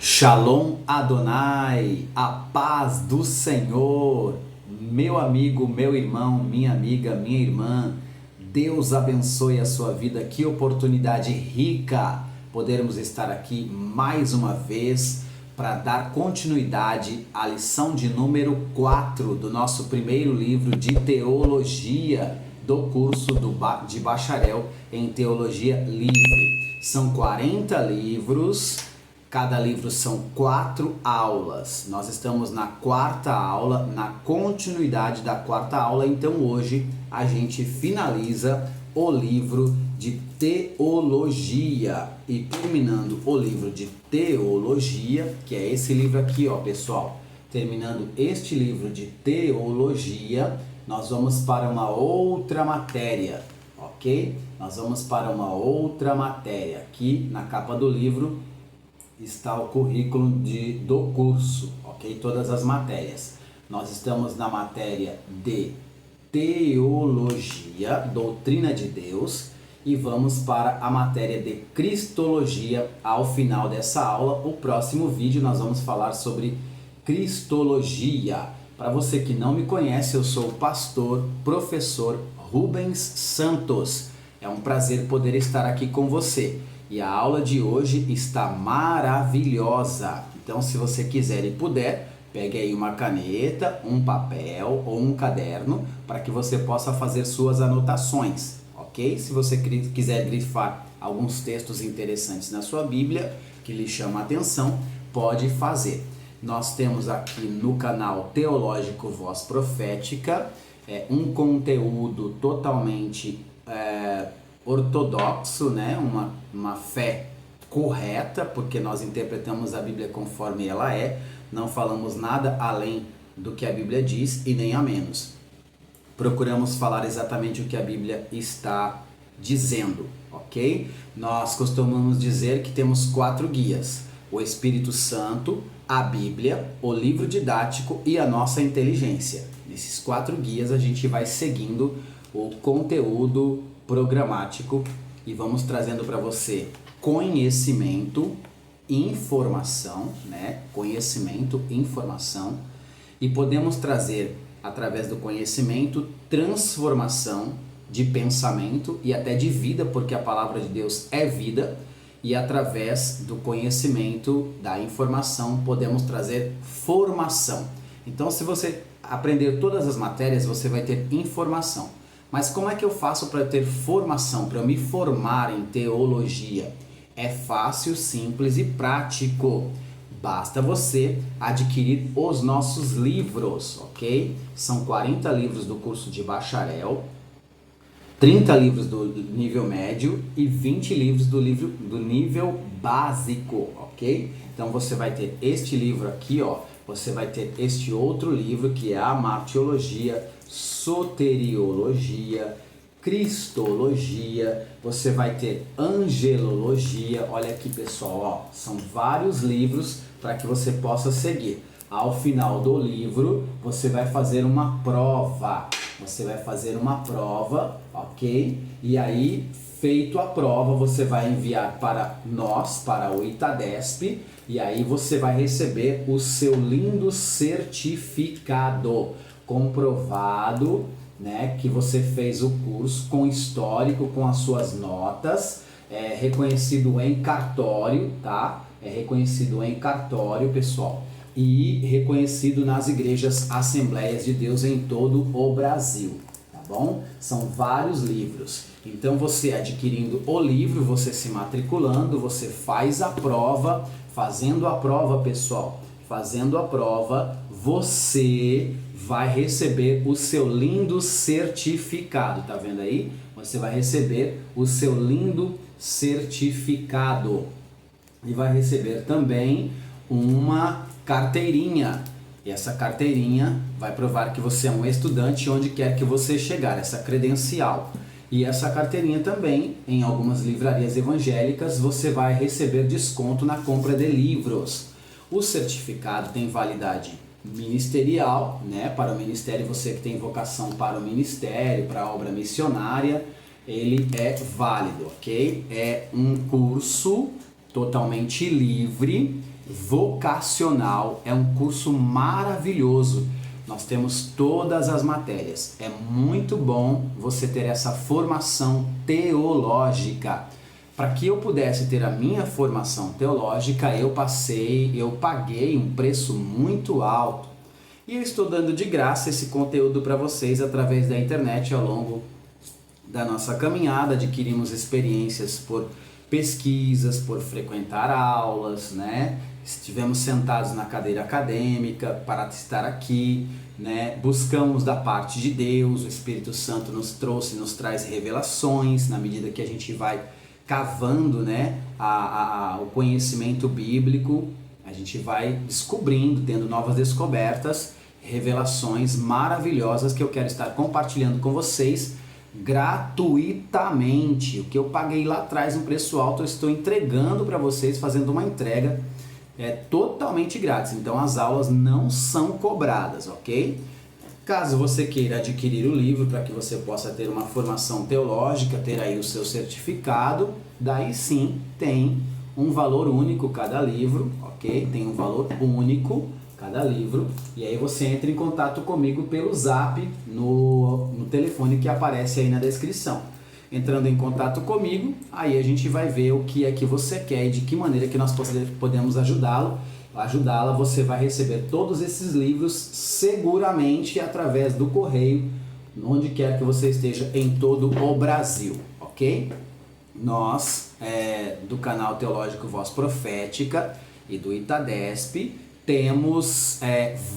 Shalom Adonai, a paz do Senhor, meu amigo, meu irmão, minha amiga, minha irmã, Deus abençoe a sua vida, que oportunidade rica podermos estar aqui mais uma vez para dar continuidade à lição de número 4 do nosso primeiro livro de teologia do curso de bacharel em teologia livre. São 40 livros. Cada livro são 4 aulas. Nós estamos na quarta aula, na continuidade da quarta aula. Então hoje a gente finaliza o livro de teologia. E terminando o livro de teologia, que é esse livro aqui, ó, pessoal. Terminando este livro de teologia, nós vamos para uma outra matéria, ok? Nós vamos para uma outra matéria. Aqui na capa do livro está o currículo do curso, ok? Todas as matérias. Nós estamos na matéria de teologia, doutrina de Deus, e vamos para a matéria de cristologia ao final dessa aula. O próximo vídeo nós vamos falar sobre cristologia. Para você que não me conhece, eu sou o pastor, professor Rubens Santos. É um prazer poder estar aqui com você. E a aula de hoje está maravilhosa. Então, se você quiser e puder, pegue aí uma caneta, um papel ou um caderno para que você possa fazer suas anotações, ok? Se você quiser grifar alguns textos interessantes na sua Bíblia que lhe chamam a atenção, pode fazer. Nós temos aqui no canal Teológico Voz Profética um conteúdo totalmente ortodoxo, né? Uma fé correta, porque nós interpretamos a Bíblia conforme ela é, não falamos nada além do que a Bíblia diz e nem a menos. Procuramos falar exatamente o que a Bíblia está dizendo, ok? Nós costumamos dizer que temos 4 guias: o Espírito Santo, a Bíblia, o livro didático e a nossa inteligência. Nesses 4 guias a gente vai seguindo o conteúdo programático e vamos trazendo para você conhecimento, informação, né? Conhecimento, informação, e podemos trazer através do conhecimento transformação de pensamento e até de vida, porque a palavra de Deus é vida, e através do conhecimento, da informação, podemos trazer formação. Então, se você aprender todas as matérias, você vai ter informação. Mas como é que eu faço para ter formação, para eu me formar em teologia? É fácil, simples e prático. Basta você adquirir os nossos livros, ok? São 40 livros do curso de bacharel, 30 livros do nível médio e 20 livros do nível básico, ok? Então você vai ter este livro aqui, ó. Você vai ter este outro livro que é a martiologia, soteriologia, cristologia, você vai ter angelologia. Olha aqui, pessoal, ó, são vários livros para que você possa seguir. Ao final do livro, você vai fazer uma prova. Você vai fazer uma prova, ok? E aí, feito a prova, você vai enviar para nós, para o Itadesp, e aí você vai receber o seu lindo certificado comprovado, né, que você fez o curso com histórico, com as suas notas, reconhecido em cartório, tá? É reconhecido em cartório, pessoal, e reconhecido nas igrejas Assembleias de Deus em todo o Brasil, tá bom? São vários livros. Então você adquirindo o livro, você se matriculando, você faz a prova. Fazendo a prova, pessoal, fazendo a prova, você vai receber o seu lindo certificado, tá vendo aí? Você vai receber o seu lindo certificado e vai receber também uma carteirinha. E essa carteirinha vai provar que você é um estudante onde quer que você chegar, essa credencial. E essa carteirinha também, em algumas livrarias evangélicas, você vai receber desconto na compra de livros. O certificado tem validade ministerial, né? Para o ministério, você que tem vocação para o ministério, para a obra missionária, ele é válido, ok? É um curso totalmente livre vocacional, é um curso maravilhoso. Nós temos todas as matérias. É muito bom você ter essa formação teológica. Para que eu pudesse ter a minha formação teológica, eu paguei um preço muito alto. E eu estou dando de graça esse conteúdo para vocês através da internet ao longo da nossa caminhada. Adquirimos experiências por pesquisas, por frequentar aulas, né? Estivemos sentados na cadeira acadêmica para estar aqui, né? Buscamos da parte de Deus, o Espírito Santo nos traz revelações na medida que a gente vai cavando, né? O conhecimento bíblico, a gente vai descobrindo, tendo novas descobertas, revelações maravilhosas que eu quero estar compartilhando com vocês gratuitamente. O que eu paguei lá atrás um preço alto, eu estou entregando para vocês, fazendo uma entrega totalmente grátis. Então as aulas não são cobradas, ok? Caso você queira adquirir o livro para que você possa ter uma formação teológica, ter aí o seu certificado, daí sim tem um valor único cada livro, ok? Tem um valor único cada livro, e aí você entra em contato comigo pelo Zap no telefone que aparece aí na descrição. Entrando em contato comigo, aí a gente vai ver o que é que você quer e de que maneira que nós podemos ajudá-la. Você vai receber todos esses livros seguramente através do correio, onde quer que você esteja em todo o Brasil, ok? Nós, do canal Teológico Voz Profética e do Itadesp, temos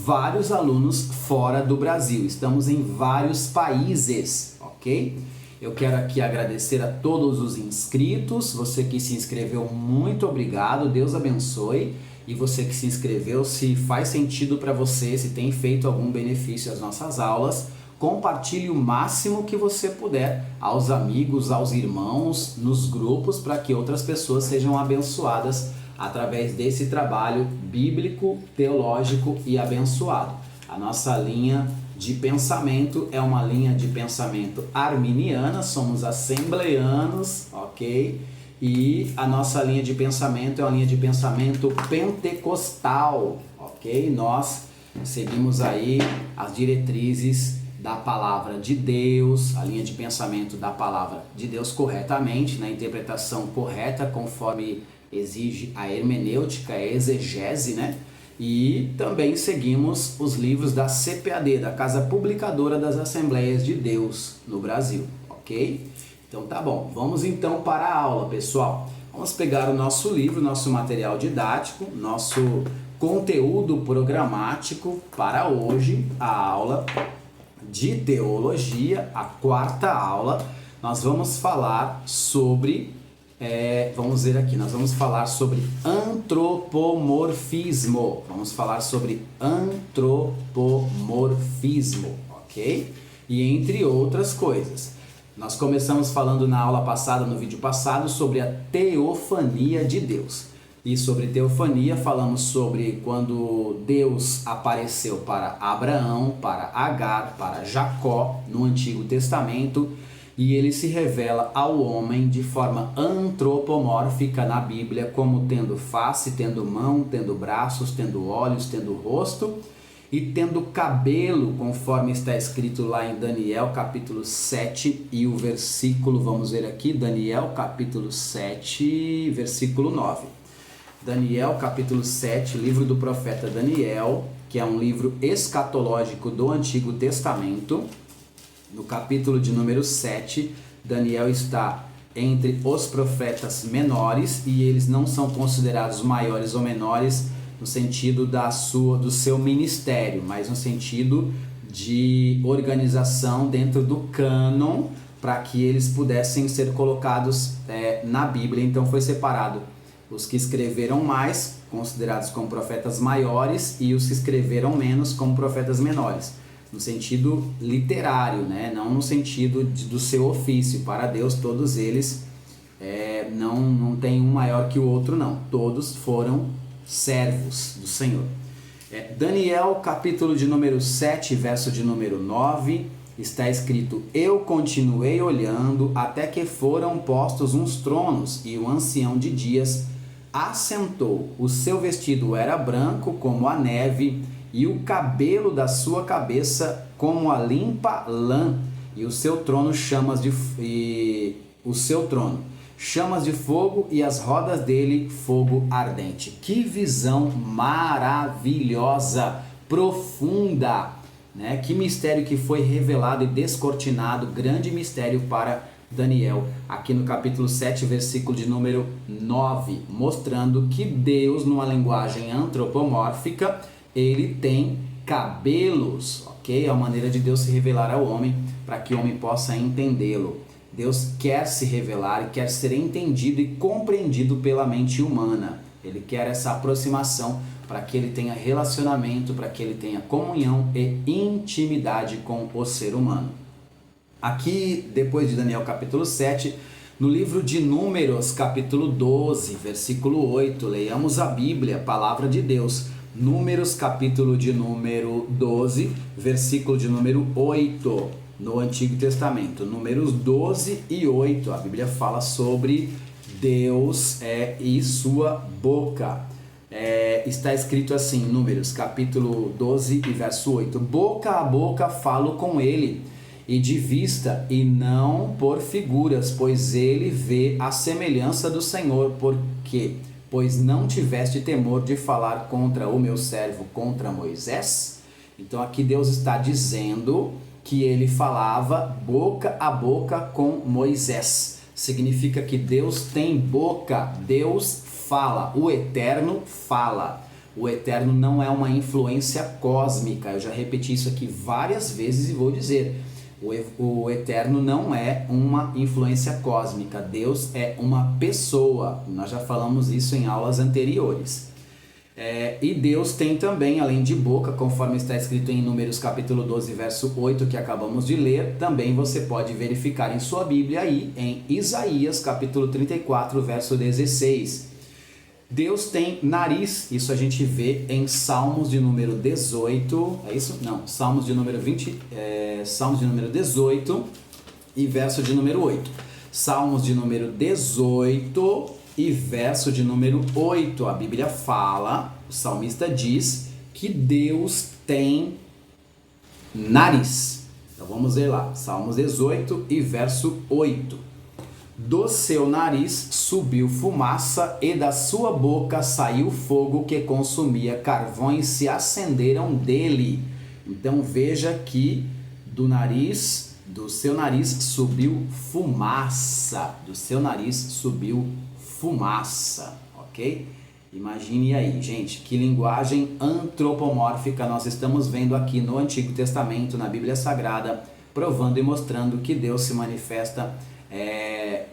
vários alunos fora do Brasil, estamos em vários países, ok? Eu quero aqui agradecer a todos os inscritos, você que se inscreveu, muito obrigado, Deus abençoe. E você que se inscreveu, se faz sentido para você, se tem feito algum benefício às nossas aulas, compartilhe o máximo que você puder aos amigos, aos irmãos, nos grupos, para que outras pessoas sejam abençoadas através desse trabalho bíblico, teológico e abençoado. A nossa linha de pensamento é uma linha de pensamento arminiana, somos assembleanos, ok? E a nossa linha de pensamento é uma linha de pensamento pentecostal, ok? Nós seguimos aí as diretrizes da palavra de Deus, a linha de pensamento da palavra de Deus corretamente, na interpretação correta, conforme exige a hermenêutica, a exegese, né? E também seguimos os livros da CPAD, da Casa Publicadora das Assembleias de Deus no Brasil, ok? Então tá bom, vamos então para a aula, pessoal. Vamos pegar o nosso livro, nosso material didático, nosso conteúdo programático para hoje, a aula de teologia, a quarta aula. Nós vamos falar sobre, vamos ver aqui, nós vamos falar sobre antropomorfismo. Vamos falar sobre antropomorfismo, ok? E entre outras coisas. Nós começamos falando na aula passada, no vídeo passado, sobre a teofania de Deus. E sobre teofania falamos sobre quando Deus apareceu para Abraão, para Agar, para Jacó no Antigo Testamento, e ele se revela ao homem de forma antropomórfica na Bíblia, como tendo face, tendo mão, tendo braços, tendo olhos, tendo rosto e tendo cabelo, conforme está escrito lá em Daniel capítulo 7 e o versículo, vamos ver aqui, Daniel capítulo 7, versículo 9. Daniel capítulo 7, livro do profeta Daniel, que é um livro escatológico do Antigo Testamento. No capítulo de número 7, Daniel está entre os profetas menores e eles não são considerados maiores ou menores no sentido do seu ministério, mas no sentido de organização dentro do cânon para que eles pudessem ser colocados na Bíblia. Então foi separado os que escreveram mais, considerados como profetas maiores, e os que escreveram menos como profetas menores, no sentido literário, né? Não no sentido do seu ofício. Para Deus todos eles não tem um maior que o outro, não, todos foram servos do Senhor. Daniel capítulo de número 7, verso de número 9, está escrito: eu continuei olhando até que foram postos uns tronos, e o ancião de dias assentou. O seu vestido era branco como a neve, e o cabelo da sua cabeça como a limpa lã, e o seu trono chamas de fogo, e as rodas dele fogo ardente. Que visão maravilhosa, profunda, né? Que mistério que foi revelado e descortinado, grande mistério para Daniel, aqui no capítulo 7, versículo de número 9, mostrando que Deus, numa linguagem antropomórfica, ele tem cabelos, ok? É a maneira de Deus se revelar ao homem, para que o homem possa entendê-lo. Deus quer se revelar e quer ser entendido e compreendido pela mente humana. Ele quer essa aproximação para que ele tenha relacionamento, para que ele tenha comunhão e intimidade com o ser humano. Aqui, depois de Daniel capítulo 7, no livro de Números capítulo 12, versículo 8, leiamos a Bíblia, a palavra de Deus. Números capítulo de número 12, versículo de número 8, no Antigo Testamento. Números 12 e 8, a Bíblia fala sobre Deus e sua boca. Está escrito assim, Números capítulo 12 e verso 8. Boca a boca falo com ele, e de vista, e não por figuras, pois ele vê a semelhança do Senhor, pois não tiveste temor de falar contra o meu servo, contra Moisés. Então aqui Deus está dizendo que ele falava boca a boca com Moisés. Significa que Deus tem boca, Deus fala, o Eterno fala. O Eterno não é uma influência cósmica, eu já repeti isso aqui várias vezes e vou dizer. O Eterno não é uma influência cósmica, Deus é uma pessoa, nós já falamos isso em aulas anteriores. E Deus tem também, além de boca, conforme está escrito em Números capítulo 12, verso 8, que acabamos de ler, também você pode verificar em sua Bíblia aí, em Isaías capítulo 34, verso 16. Deus tem nariz, isso a gente vê em Salmos de número 18, é isso? Não, Salmos de número 18 e verso de número 8. Salmos de número 18 e verso de número 8, a Bíblia fala, o salmista diz que Deus tem nariz. Então vamos ver lá, Salmos 18 e verso 8. Do seu nariz subiu fumaça, e da sua boca saiu fogo que consumia, carvões se acenderam dele. Então veja que do seu nariz subiu fumaça, ok? Imagine aí, gente, que linguagem antropomórfica nós estamos vendo aqui no Antigo Testamento, na Bíblia Sagrada, provando e mostrando que Deus se manifesta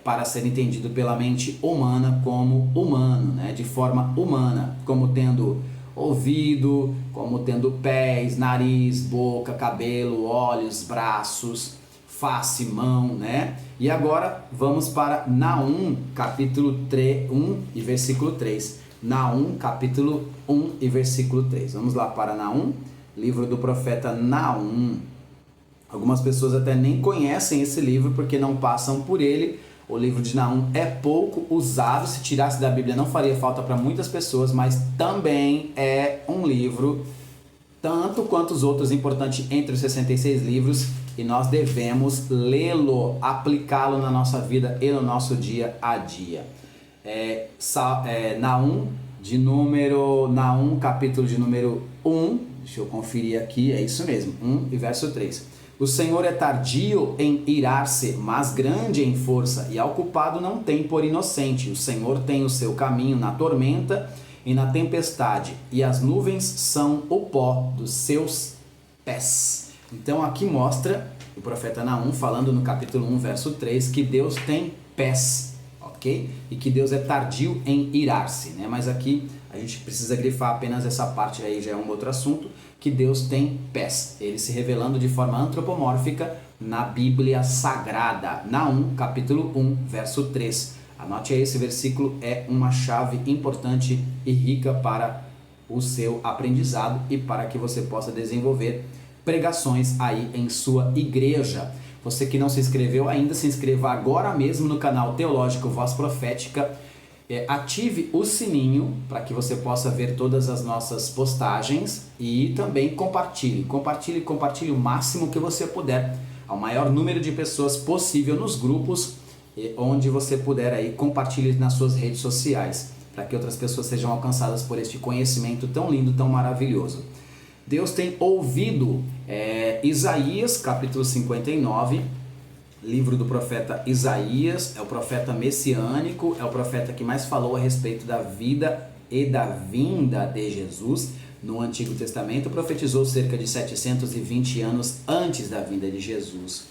para ser entendido pela mente humana como humano, né? De forma humana, como tendo ouvido, como tendo pés, nariz, boca, cabelo, olhos, braços, face, mão, né? E agora vamos para Naum, capítulo 1 e versículo 3. Naum, capítulo 1 e versículo 3. Vamos lá para Naum, livro do profeta Naum. Algumas pessoas até nem conhecem esse livro porque não passam por ele. O livro de Naum é pouco usado, se tirasse da Bíblia não faria falta para muitas pessoas, mas também é um livro, tanto quanto os outros, importante entre os 66 livros, e nós devemos lê-lo, aplicá-lo na nossa vida e no nosso dia a dia. Naum, capítulo de número 1, deixa eu conferir aqui, é isso mesmo, 1 e verso 3. O Senhor é tardio em irar-se, mas grande em força, e ao culpado não tem por inocente. O Senhor tem o seu caminho na tormenta e na tempestade, e as nuvens são o pó dos seus pés. Então aqui mostra o profeta Naum falando no capítulo 1, verso 3, que Deus tem pés, ok? E que Deus é tardio em irar-se, né? Mas aqui a gente precisa grifar apenas essa parte, aí já é um outro assunto, que Deus tem pés, ele se revelando de forma antropomórfica na Bíblia Sagrada. Naum, capítulo 1, verso 3. Anote aí, esse versículo é uma chave importante e rica para o seu aprendizado e para que você possa desenvolver pregações aí em sua igreja. Você que não se inscreveu ainda, se inscreva agora mesmo no canal Teológico Voz Profética. Ative o sininho para que você possa ver todas as nossas postagens e também compartilhe o máximo que você puder, ao maior número de pessoas possível nos grupos, onde você puder aí, compartilhe nas suas redes sociais, para que outras pessoas sejam alcançadas por este conhecimento tão lindo, tão maravilhoso. Deus tem ouvido Isaías, capítulo 59, livro do profeta Isaías, é o profeta messiânico, é o profeta que mais falou a respeito da vida e da vinda de Jesus. No Antigo Testamento, profetizou cerca de 720 anos antes da vinda de Jesus,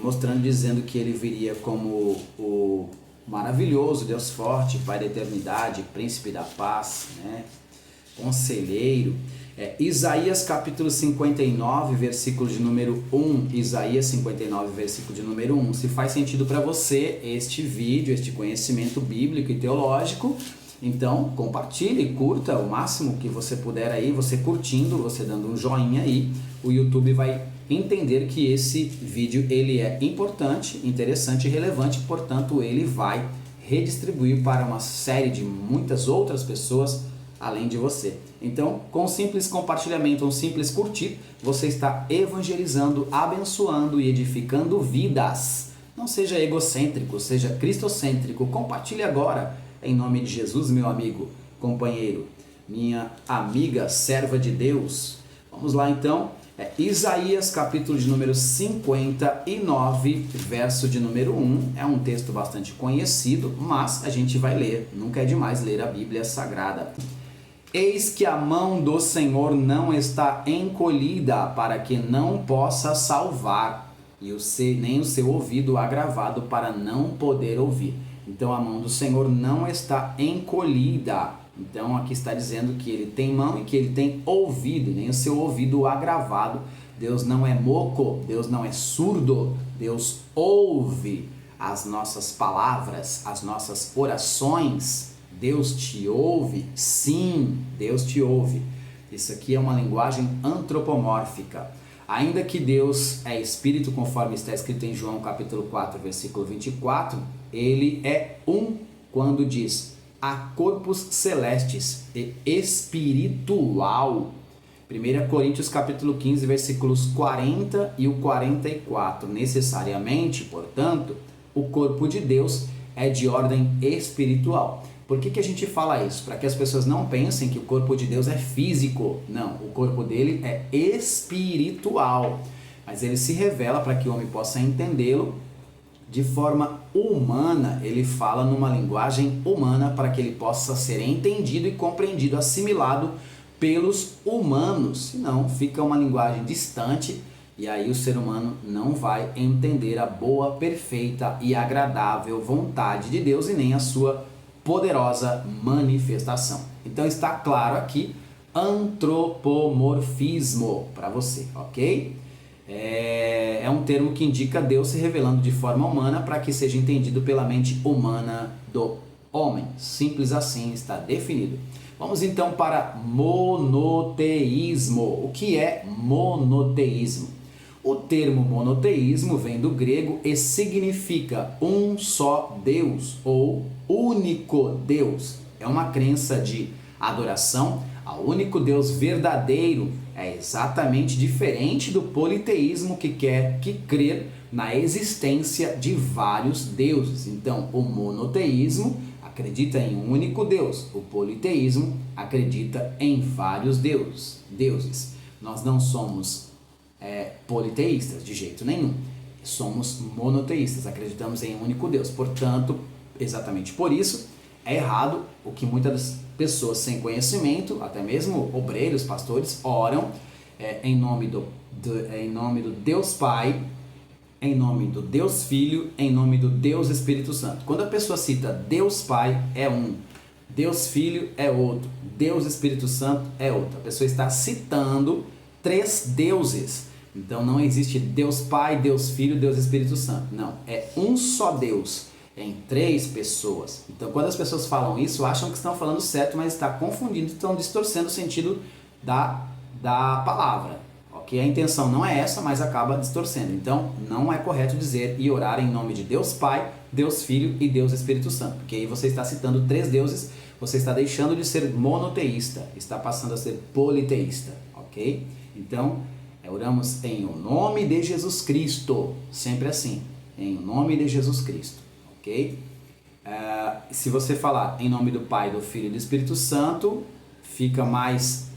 mostrando, dizendo que ele viria como o maravilhoso Deus forte, Pai da eternidade, príncipe da paz, né? Conselheiro. Isaías capítulo 59, versículo de número 1. Isaías 59, versículo de número 1. Se faz sentido para você este vídeo, este conhecimento bíblico e teológico, então compartilhe, curta o máximo que você puder aí. Você curtindo, você dando um joinha aí, o YouTube vai entender que esse vídeo ele é importante, interessante e relevante, portanto ele vai redistribuir para uma série de muitas outras pessoas além de você. Então, com um simples compartilhamento, um simples curtir, você está evangelizando, abençoando e edificando vidas. Não seja egocêntrico, seja cristocêntrico. Compartilhe agora, em nome de Jesus, meu amigo, companheiro, minha amiga, serva de Deus. Vamos lá então, Isaías capítulo de número 59, verso de número 1. É um texto bastante conhecido, mas a gente vai ler. Nunca é demais ler a Bíblia Sagrada. Eis que a mão do Senhor não está encolhida para que não possa salvar, e nem o seu ouvido agravado para não poder ouvir. Então a mão do Senhor não está encolhida. Então aqui está dizendo que ele tem mão e que ele tem ouvido, nem o seu ouvido agravado. Deus não é moco, Deus não é surdo, Deus ouve as nossas palavras, as nossas orações. Deus te ouve? Sim, Deus te ouve. Isso aqui é uma linguagem antropomórfica. Ainda que Deus é espírito, conforme está escrito em João capítulo 4, versículo 24, ele é um quando diz: há corpos celestes e espiritual. 1 Coríntios capítulo 15, versículos 40 e o 44. Necessariamente, portanto, o corpo de Deus é de ordem espiritual. Por que a gente fala isso? Para que as pessoas não pensem que o corpo de Deus é físico. Não, o corpo dele é espiritual. Mas ele se revela para que o homem possa entendê-lo de forma humana. Ele fala numa linguagem humana para que ele possa ser entendido e compreendido, assimilado pelos humanos. Senão fica uma linguagem distante e aí o ser humano não vai entender a boa, perfeita e agradável vontade de Deus e nem a sua poderosa manifestação. Então está claro aqui, antropomorfismo para você, ok? É um termo que indica Deus se revelando de forma humana para que seja entendido pela mente humana do homem. Simples assim, está definido. Vamos então para monoteísmo. O que é monoteísmo? O termo monoteísmo vem do grego e significa um só Deus ou único Deus. É uma crença de adoração ao único Deus verdadeiro. É exatamente diferente do politeísmo, que quer crer na existência de vários deuses. Então, o monoteísmo acredita em um único Deus. O politeísmo acredita em vários deuses. Nós não somos politeístas de jeito nenhum. Somos monoteístas, acreditamos em um único Deus. Portanto, exatamente por isso, é errado o que muitas pessoas sem conhecimento, até mesmo obreiros, pastores, oram em nome do Deus Pai, em nome do Deus Filho, em nome do Deus Espírito Santo. Quando a pessoa cita Deus Pai é um, Deus Filho é outro, Deus Espírito Santo é outro. A pessoa está citando 3 deuses. Então não existe Deus Pai, Deus Filho, Deus Espírito Santo. Não, é um só Deus em 3 pessoas. Então quando as pessoas falam isso, acham que estão falando certo, mas está confundindo, estão distorcendo o sentido da palavra. Ok? A intenção não é essa, mas acaba distorcendo. Então não é correto dizer e orar em nome de Deus Pai, Deus Filho e Deus Espírito Santo. Porque aí você está citando 3 deuses, você está deixando de ser monoteísta, está passando a ser politeísta, ok? Então, oramos em o nome de Jesus Cristo, sempre assim, em o nome de Jesus Cristo, ok? Se você falar em nome do Pai, do Filho e do Espírito Santo, fica mais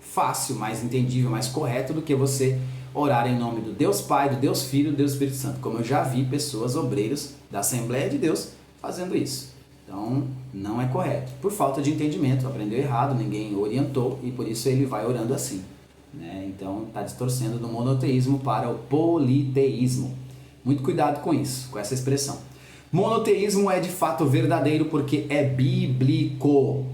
fácil, mais entendível, mais correto do que você orar em nome do Deus Pai, do Deus Filho e do Deus Espírito Santo, como eu já vi pessoas, obreiros da Assembleia de Deus fazendo isso. Então, não é correto. Por falta de entendimento, aprendeu errado, ninguém orientou e por isso ele vai orando assim, né? Então, está distorcendo do monoteísmo para o politeísmo. Muito cuidado com isso, com essa expressão. Monoteísmo é de fato verdadeiro porque é bíblico.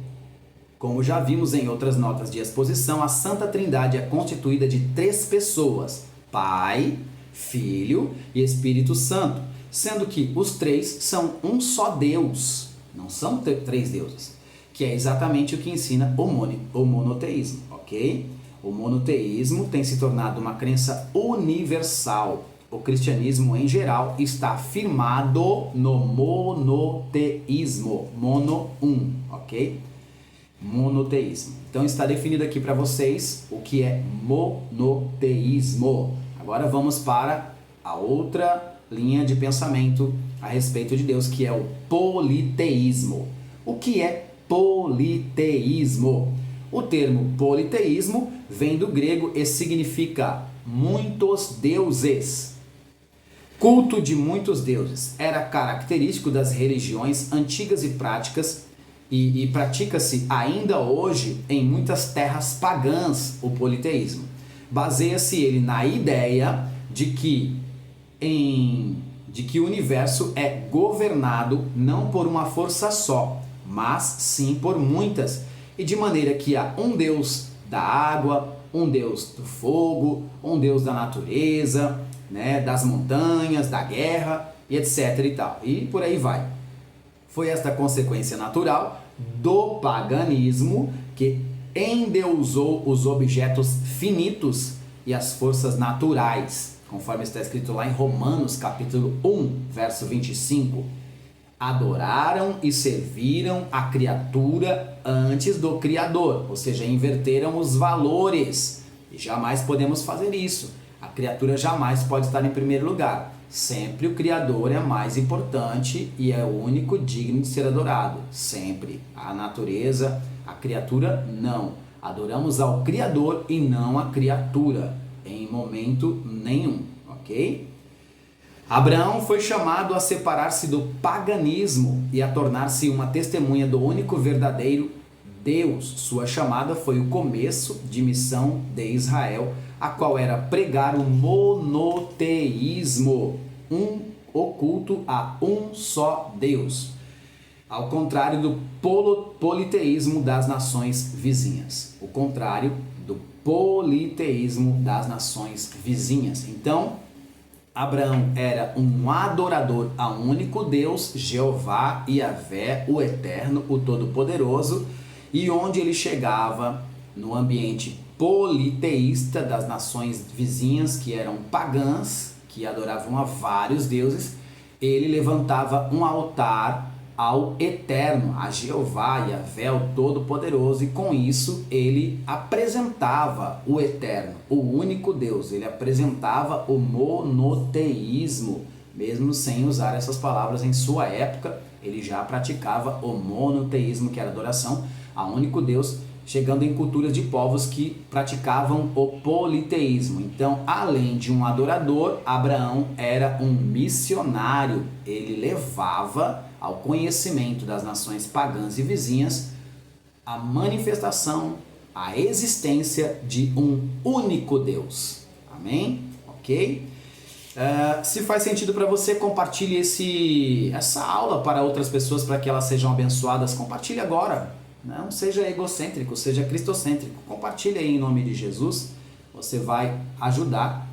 Como já vimos em outras notas de exposição, a Santa Trindade é constituída de 3 pessoas, Pai, Filho e Espírito Santo, sendo que os 3 são um só Deus. Não são 3 deuses, que é exatamente o que ensina o monoteísmo, ok? O monoteísmo tem se tornado uma crença universal. O cristianismo em geral está firmado no monoteísmo, ok? Monoteísmo. Então está definido aqui para vocês o que é monoteísmo. Agora vamos para a outra linha de pensamento a respeito de Deus, que é o politeísmo. O que é politeísmo? O termo politeísmo vem do grego e significa muitos deuses. Culto de muitos deuses era característico das religiões antigas e práticas e pratica-se ainda hoje em muitas terras pagãs o politeísmo. Baseia-se ele na ideia de que o universo é governado não por uma força só, mas sim por muitas, e de maneira que há um Deus da água, um Deus do fogo, um Deus da natureza, né, das montanhas, da guerra, e etc. e tal. E por aí vai. Foi esta consequência natural do paganismo que endeusou os objetos finitos e as forças naturais, conforme está escrito lá em Romanos capítulo 1, verso 25. Adoraram e serviram a criatura antes do Criador, ou seja, inverteram os valores. E jamais podemos fazer isso. A criatura jamais pode estar em primeiro lugar. Sempre o Criador é mais importante e é o único digno de ser adorado. Sempre. A natureza, a criatura, não. Adoramos ao Criador e não a criatura, em momento nenhum, ok? Abraão foi chamado a separar-se do paganismo e a tornar-se uma testemunha do único verdadeiro Deus. Sua chamada foi o começo de missão de Israel, a qual era pregar o monoteísmo, o culto a um só Deus, ao contrário do politeísmo das nações vizinhas. O contrário do politeísmo das nações vizinhas. Então, Abraão era um adorador a um único Deus, Jeová, Yahvé, o Eterno, o Todo-Poderoso, e onde ele chegava no ambiente politeísta das nações vizinhas, que eram pagãs, que adoravam a vários deuses, ele levantava um altar ao Eterno, a Jeová, Yahvé, o Todo-Poderoso, e com isso ele apresentava o Eterno, o único Deus, ele apresentava o monoteísmo, mesmo sem usar essas palavras em sua época, ele já praticava o monoteísmo, que era adoração a um único Deus, chegando em culturas de povos que praticavam o politeísmo. Então, além de um adorador, Abraão era um missionário. Ele levava ao conhecimento das nações pagãs e vizinhas a manifestação, a existência de um único Deus. Amém? Ok? Se faz sentido para você, compartilhe essa aula para outras pessoas, para que elas sejam abençoadas. Compartilhe agora. Não seja egocêntrico, seja cristocêntrico. Compartilhe aí em nome de Jesus. Você vai ajudar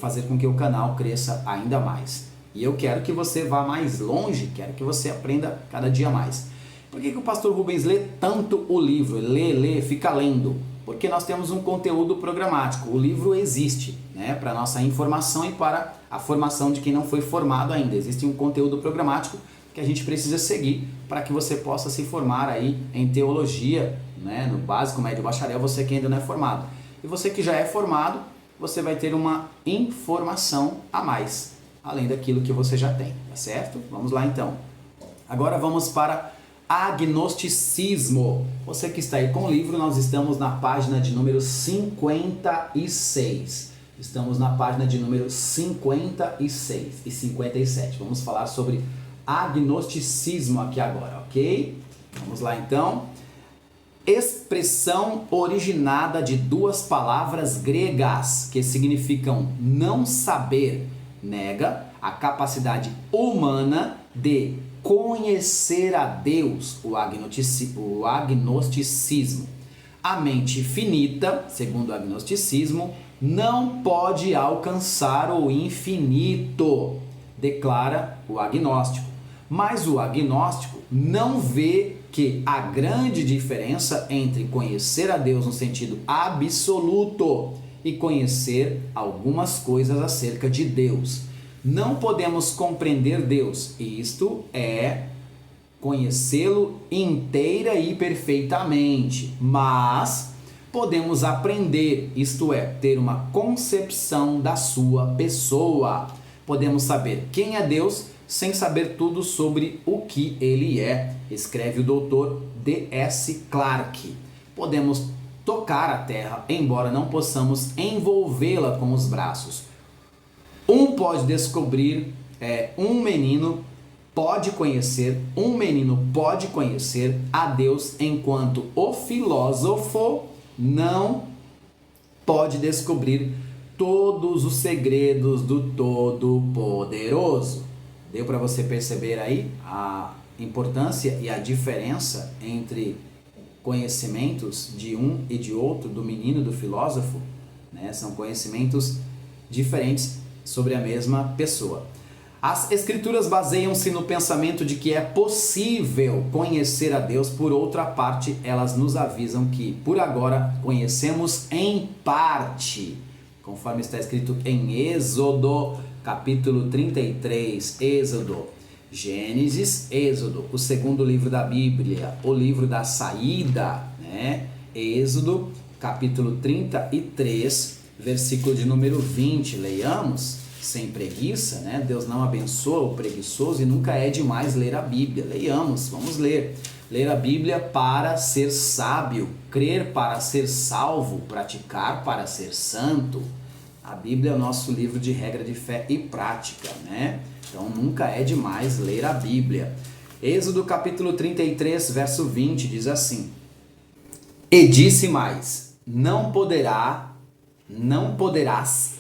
fazer com que o canal cresça ainda mais. E eu quero que você vá mais longe, quero que você aprenda cada dia mais. Por que o pastor Rubens lê tanto o livro? Lê, fica lendo. Porque nós temos um conteúdo programático. O livro existe, né, para nossa informação e para a formação de quem não foi formado ainda. Existe um conteúdo programático que a gente precisa seguir para que você possa se formar aí em teologia, né, no básico, médio, bacharel, você que ainda não é formado. E você que já é formado, você vai ter uma informação a mais, além daquilo que você já tem, tá certo? Vamos lá então. Agora vamos para agnosticismo. Você que está aí com o livro, nós estamos na página de número 56. Estamos na página de número 56 e 57. Vamos falar sobre agnosticismo aqui agora, ok? Vamos lá então. Expressão originada de duas palavras gregas que significam não saber, nega a capacidade humana de conhecer a Deus, o agnosticismo. A mente finita, segundo o agnosticismo, não pode alcançar o infinito, declara o agnóstico. Mas o agnóstico não vê que há grande diferença entre conhecer a Deus no sentido absoluto e conhecer algumas coisas acerca de Deus. Não podemos compreender Deus, isto é, conhecê-lo inteira e perfeitamente, mas podemos aprender, isto é, ter uma concepção da sua pessoa. Podemos saber quem é Deus sem saber tudo sobre o que ele é, escreve o Dr. D.S. Clarke. Podemos tocar a terra, embora não possamos envolvê-la com os braços. Um menino pode conhecer a Deus, enquanto o filósofo não pode descobrir todos os segredos do Todo-Poderoso. Deu para você perceber aí a importância e a diferença entre conhecimentos de um e de outro, do menino e do filósofo, né? São conhecimentos diferentes sobre a mesma pessoa. As escrituras baseiam-se no pensamento de que é possível conhecer a Deus. Por outra parte, elas nos avisam que, por agora, conhecemos em parte, conforme está escrito em Êxodo, capítulo 33, Êxodo, Gênesis, Êxodo, o segundo livro da Bíblia, o livro da saída, né? Êxodo, capítulo 33, versículo de número 20, leiamos, sem preguiça, né? Deus não abençoa o preguiçoso e nunca é demais ler a Bíblia. Leiamos, vamos ler. Ler a Bíblia para ser sábio, crer para ser salvo, praticar para ser santo. A Bíblia é o nosso livro de regra de fé e prática, né? Então nunca é demais ler a Bíblia. Êxodo capítulo 33, verso 20 diz assim: E disse mais, não poderás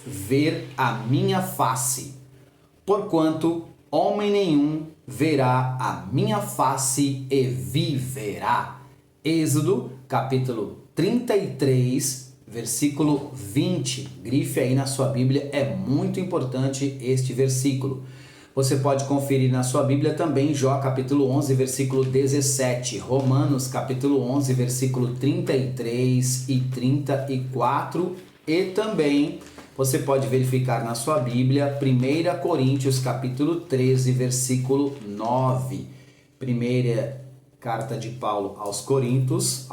ver a minha face, porquanto homem nenhum verá a minha face e viverá. Êxodo capítulo 33, versículo 20. Grife aí na sua Bíblia, é muito importante este versículo. Você pode conferir na sua Bíblia também Jó capítulo 11, versículo 17, Romanos capítulo 11, versículo 33 e 34, e também você pode verificar na sua Bíblia 1 Coríntios capítulo 13, versículo 9. Primeira carta de Paulo aos Coríntios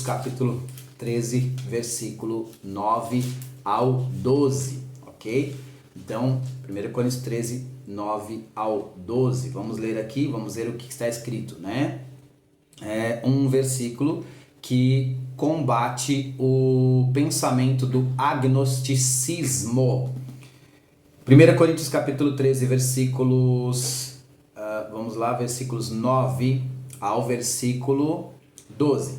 capítulo 13, versículo 9 ao 12, ok? Então, 1 Coríntios 13, 9 ao 12. Vamos ler aqui, vamos ver o que está escrito, né? É um versículo que combate o pensamento do agnosticismo. 1 Coríntios capítulo 13, versículos, versículos 9 ao versículo 12.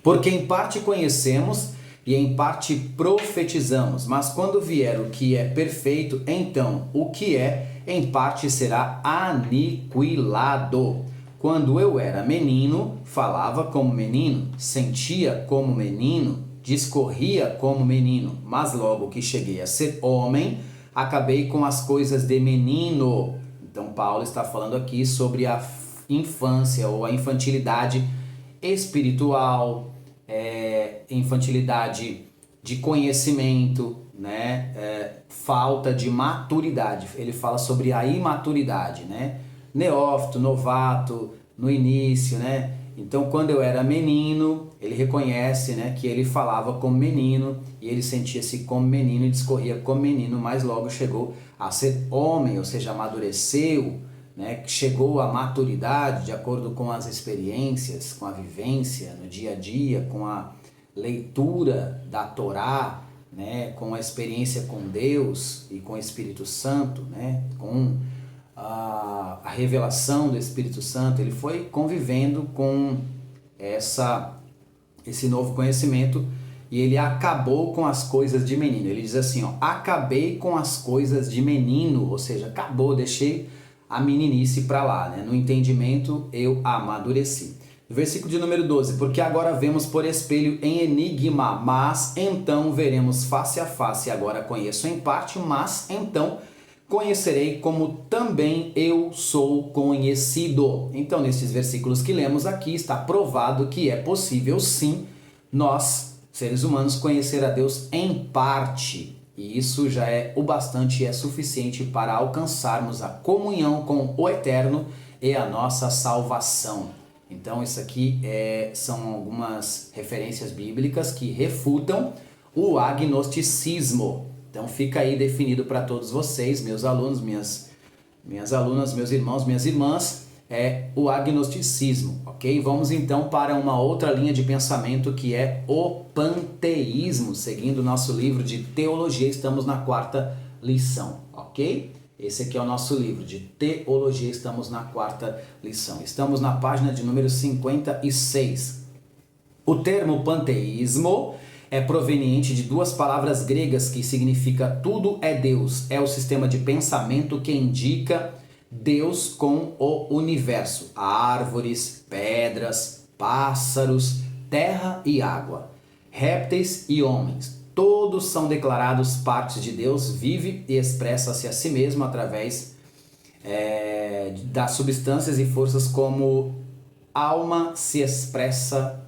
Porque em parte conhecemos e em parte profetizamos, mas quando vier o que é perfeito, então o que é em parte será aniquilado. Quando eu era menino, falava como menino, sentia como menino, discorria como menino, mas logo que cheguei a ser homem, acabei com as coisas de menino. Então Paulo está falando aqui sobre a infância ou a infantilidade espiritual, infantilidade de conhecimento, né? Falta de maturidade. Ele fala sobre a imaturidade, né? Neófito, novato, no início, né? Então, quando eu era menino, ele reconhece, né, que ele falava como menino e ele sentia-se como menino e discorria como menino, mas logo chegou a ser homem, ou seja, amadureceu, né, chegou à maturidade de acordo com as experiências, com a vivência no dia a dia, com a leitura da Torá, né, com a experiência com Deus e com o Espírito Santo, né, com a revelação do Espírito Santo. Ele foi convivendo com esse novo conhecimento e ele acabou com as coisas de menino. Ele diz assim, ó, acabei com as coisas de menino, ou seja, acabou, deixei a meninice para lá, né? No entendimento eu amadureci. Versículo de número 12, porque agora vemos por espelho em enigma, mas então veremos face a face. Agora conheço em parte, mas então conhecerei como também eu sou conhecido. Então, nesses versículos que lemos aqui, está provado que é possível sim, nós, seres humanos, conhecer a Deus em parte. E isso já é o bastante e é suficiente para alcançarmos a comunhão com o Eterno e a nossa salvação. Então, isso aqui são algumas referências bíblicas que refutam o agnosticismo. Então fica aí definido para todos vocês, meus alunos, minhas alunas, meus irmãos, minhas irmãs, o agnosticismo, ok? Vamos então para uma outra linha de pensamento que é o panteísmo, seguindo o nosso livro de teologia, estamos na 4ª lição, ok? Esse aqui é o nosso livro de teologia, estamos na 4ª lição, estamos na página de número 56. O termo panteísmo é proveniente de duas palavras gregas que significa tudo é Deus. É o sistema de pensamento que indica Deus com o universo. Árvores, pedras, pássaros, terra e água, répteis e homens. Todos são declarados partes de Deus, vive e expressa-se a si mesmo através das substâncias e forças como a alma se expressa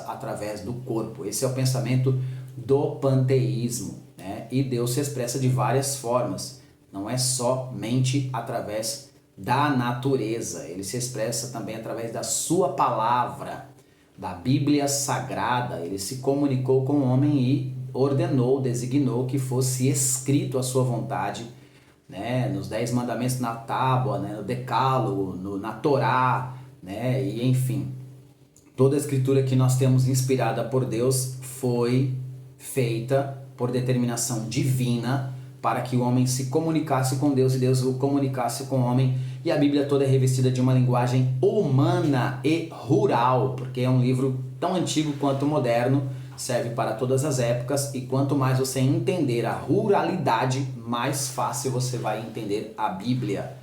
através do corpo. Esse é o pensamento do panteísmo, né? E Deus se expressa de várias formas, não é somente através da natureza, ele se expressa também através da sua palavra, da Bíblia Sagrada. Ele se comunicou com o homem e ordenou, designou que fosse escrito a sua vontade, né? Nos 10 mandamentos na tábua, né? No decálogo, na Torá, né? E enfim, toda a escritura que nós temos inspirada por Deus foi feita por determinação divina para que o homem se comunicasse com Deus e Deus o comunicasse com o homem. E a Bíblia toda é revestida de uma linguagem humana e rural, porque é um livro tão antigo quanto moderno, serve para todas as épocas, e quanto mais você entender a ruralidade, mais fácil você vai entender a Bíblia,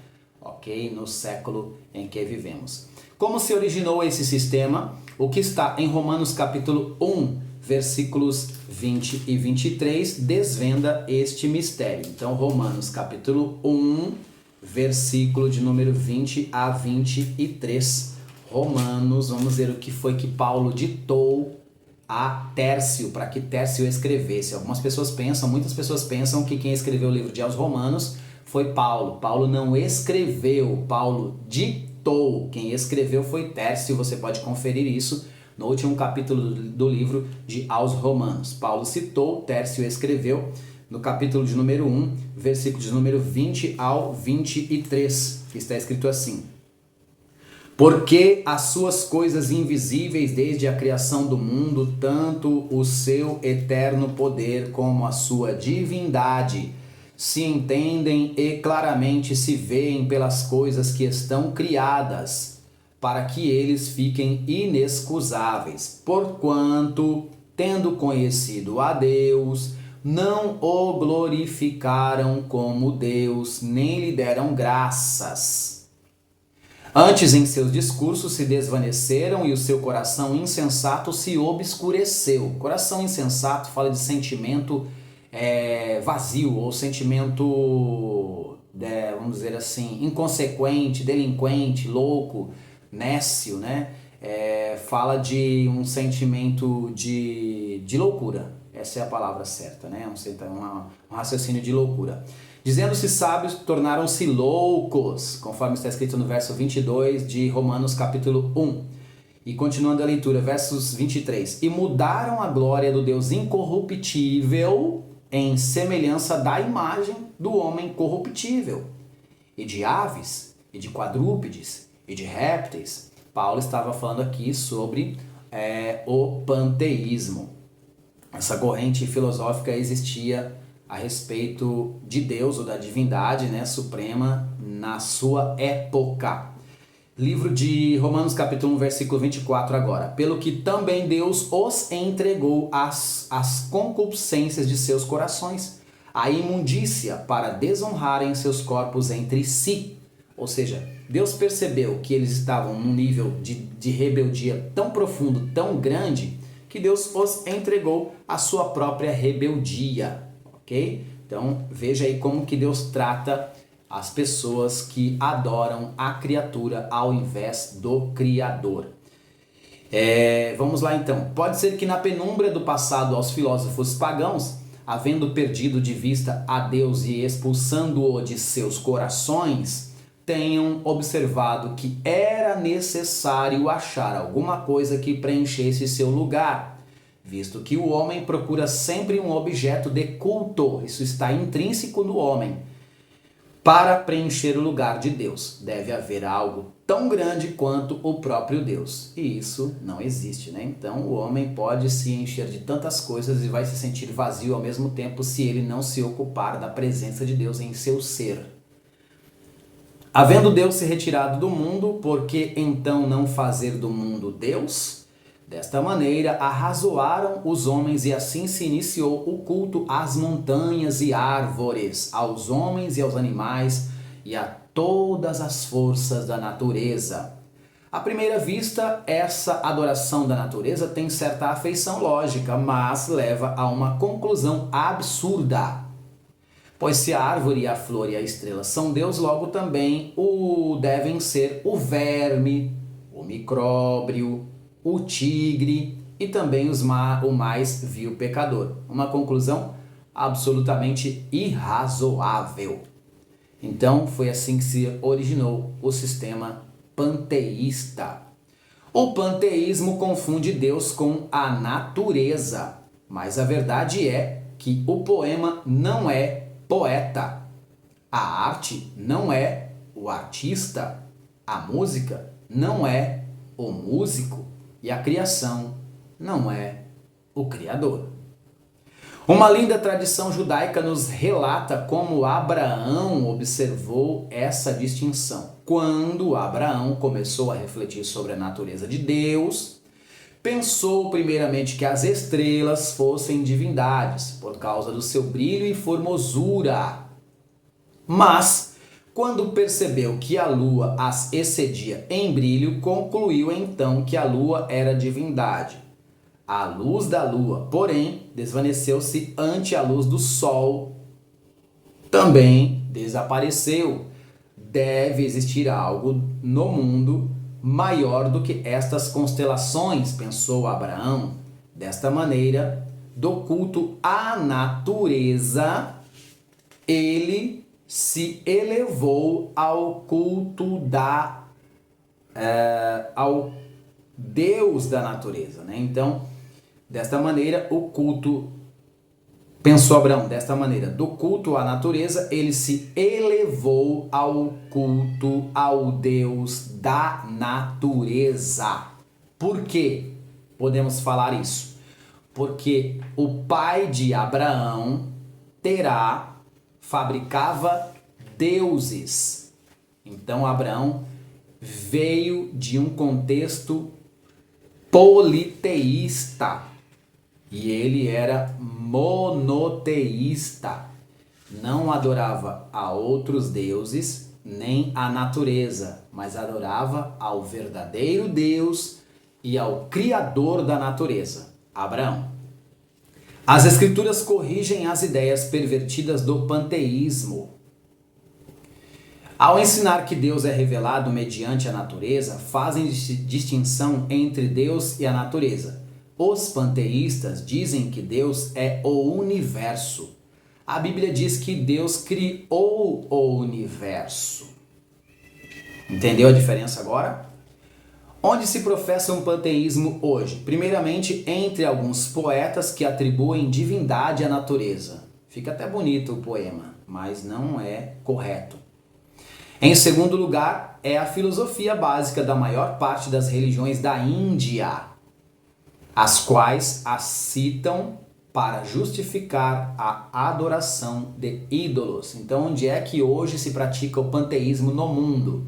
ok? No século em que vivemos. Como se originou esse sistema? O que está em Romanos capítulo 1, versículos 20 e 23, desvenda este mistério. Então, Romanos capítulo 1, versículo de número 20 a 23. Romanos, vamos ver o que foi que Paulo ditou a Tércio, para que Tércio escrevesse. Muitas pessoas pensam que quem escreveu o livro de aos Romanos foi Paulo. Paulo não escreveu, Paulo ditou. Quem escreveu foi Tércio, você pode conferir isso no último capítulo do livro de aos Romanos. Paulo citou, Tércio escreveu, no capítulo de número 1, versículo de número 20 ao 23, que está escrito assim: porque as suas coisas invisíveis desde a criação do mundo, tanto o seu eterno poder como a sua divindade, se entendem e claramente se veem pelas coisas que estão criadas, para que eles fiquem inexcusáveis. Porquanto, tendo conhecido a Deus, não o glorificaram como Deus, nem lhe deram graças. Antes, em seus discursos se desvaneceram e o seu coração insensato se obscureceu. Coração insensato fala de sentimento vazio, ou sentimento, vamos dizer assim, inconsequente, delinquente, louco, nécio, né? fala de um sentimento de loucura. Essa é a palavra certa, né? Um raciocínio de loucura. Dizendo-se sábios, tornaram-se loucos, conforme está escrito no verso 22 de Romanos capítulo 1. E continuando a leitura, versos 23. E mudaram a glória do Deus incorruptível em semelhança da imagem do homem corruptível. E de aves, e de quadrúpedes, e de répteis. Paulo estava falando aqui sobre o panteísmo. Essa corrente filosófica existia a respeito de Deus ou da divindade, né, suprema na sua época. Livro de Romanos capítulo 1, versículo 24 agora. Pelo que também Deus os entregou às concupiscências de seus corações, a imundícia, para desonrarem seus corpos entre si. Ou seja, Deus percebeu que eles estavam num nível de rebeldia tão profundo, tão grande, que Deus os entregou à sua própria rebeldia, ok? Então, veja aí como que Deus trata as pessoas que adoram a criatura ao invés do Criador. Vamos lá então. Pode ser que na penumbra do passado aos filósofos pagãos, havendo perdido de vista a Deus e expulsando-o de seus corações, tenham observado que era necessário achar alguma coisa que preenchesse seu lugar, visto que o homem procura sempre um objeto de culto, isso está intrínseco no homem, para preencher o lugar de Deus. Deve haver algo tão grande quanto o próprio Deus, e isso não existe, né? Então o homem pode se encher de tantas coisas e vai se sentir vazio ao mesmo tempo se ele não se ocupar da presença de Deus em seu ser. Havendo Deus se retirado do mundo, por que então não fazer do mundo Deus? Desta maneira arrazoaram os homens e assim se iniciou o culto às montanhas e árvores, aos homens e aos animais e a todas as forças da natureza. À primeira vista, essa adoração da natureza tem certa afeição lógica, mas leva a uma conclusão absurda. Pois se a árvore, a flor e a estrela são Deus, logo também devem ser o verme, o micróbio, o tigre e também o mais vil pecador. Uma conclusão absolutamente irrazoável. Então foi assim que se originou o sistema panteísta. O panteísmo confunde Deus com a natureza, mas a verdade é que o poema não é poeta, a arte não é o artista, a música não é o músico e a criação não é o Criador. Uma linda tradição judaica nos relata como Abraão observou essa distinção. Quando Abraão começou a refletir sobre a natureza de Deus, pensou primeiramente que as estrelas fossem divindades, por causa do seu brilho e formosura. Mas, quando percebeu que a lua as excedia em brilho, concluiu então que a lua era divindade. A luz da lua, porém, desvaneceu-se ante a luz do sol. Também desapareceu. Deve existir algo no mundo maior do que estas constelações, pensou Abraão. Desta maneira, do culto à natureza, ele se elevou ao culto ao Deus da natureza, né? Então, desta maneira, pensou Abraão, desta maneira, do culto à natureza, ele se elevou ao culto ao Deus da natureza. Por que podemos falar isso? Porque o pai de Abraão, Terá, fabricava deuses. Então Abraão veio de um contexto politeísta. E ele era monoteísta. Não adorava a outros deuses, nem a natureza, mas adorava ao verdadeiro Deus e ao Criador da natureza, Abraão. As Escrituras corrigem as ideias pervertidas do panteísmo. Ao ensinar que Deus é revelado mediante a natureza, fazem distinção entre Deus e a natureza. Os panteístas dizem que Deus é o universo. A Bíblia diz que Deus criou o universo. Entendeu a diferença agora? Onde se professa um panteísmo hoje? Primeiramente, entre alguns poetas que atribuem divindade à natureza. Fica até bonito o poema, mas não é correto. Em segundo lugar, é a filosofia básica da maior parte das religiões da Índia, as quais a citam para justificar a adoração de ídolos. Então, onde é que hoje se pratica o panteísmo no mundo?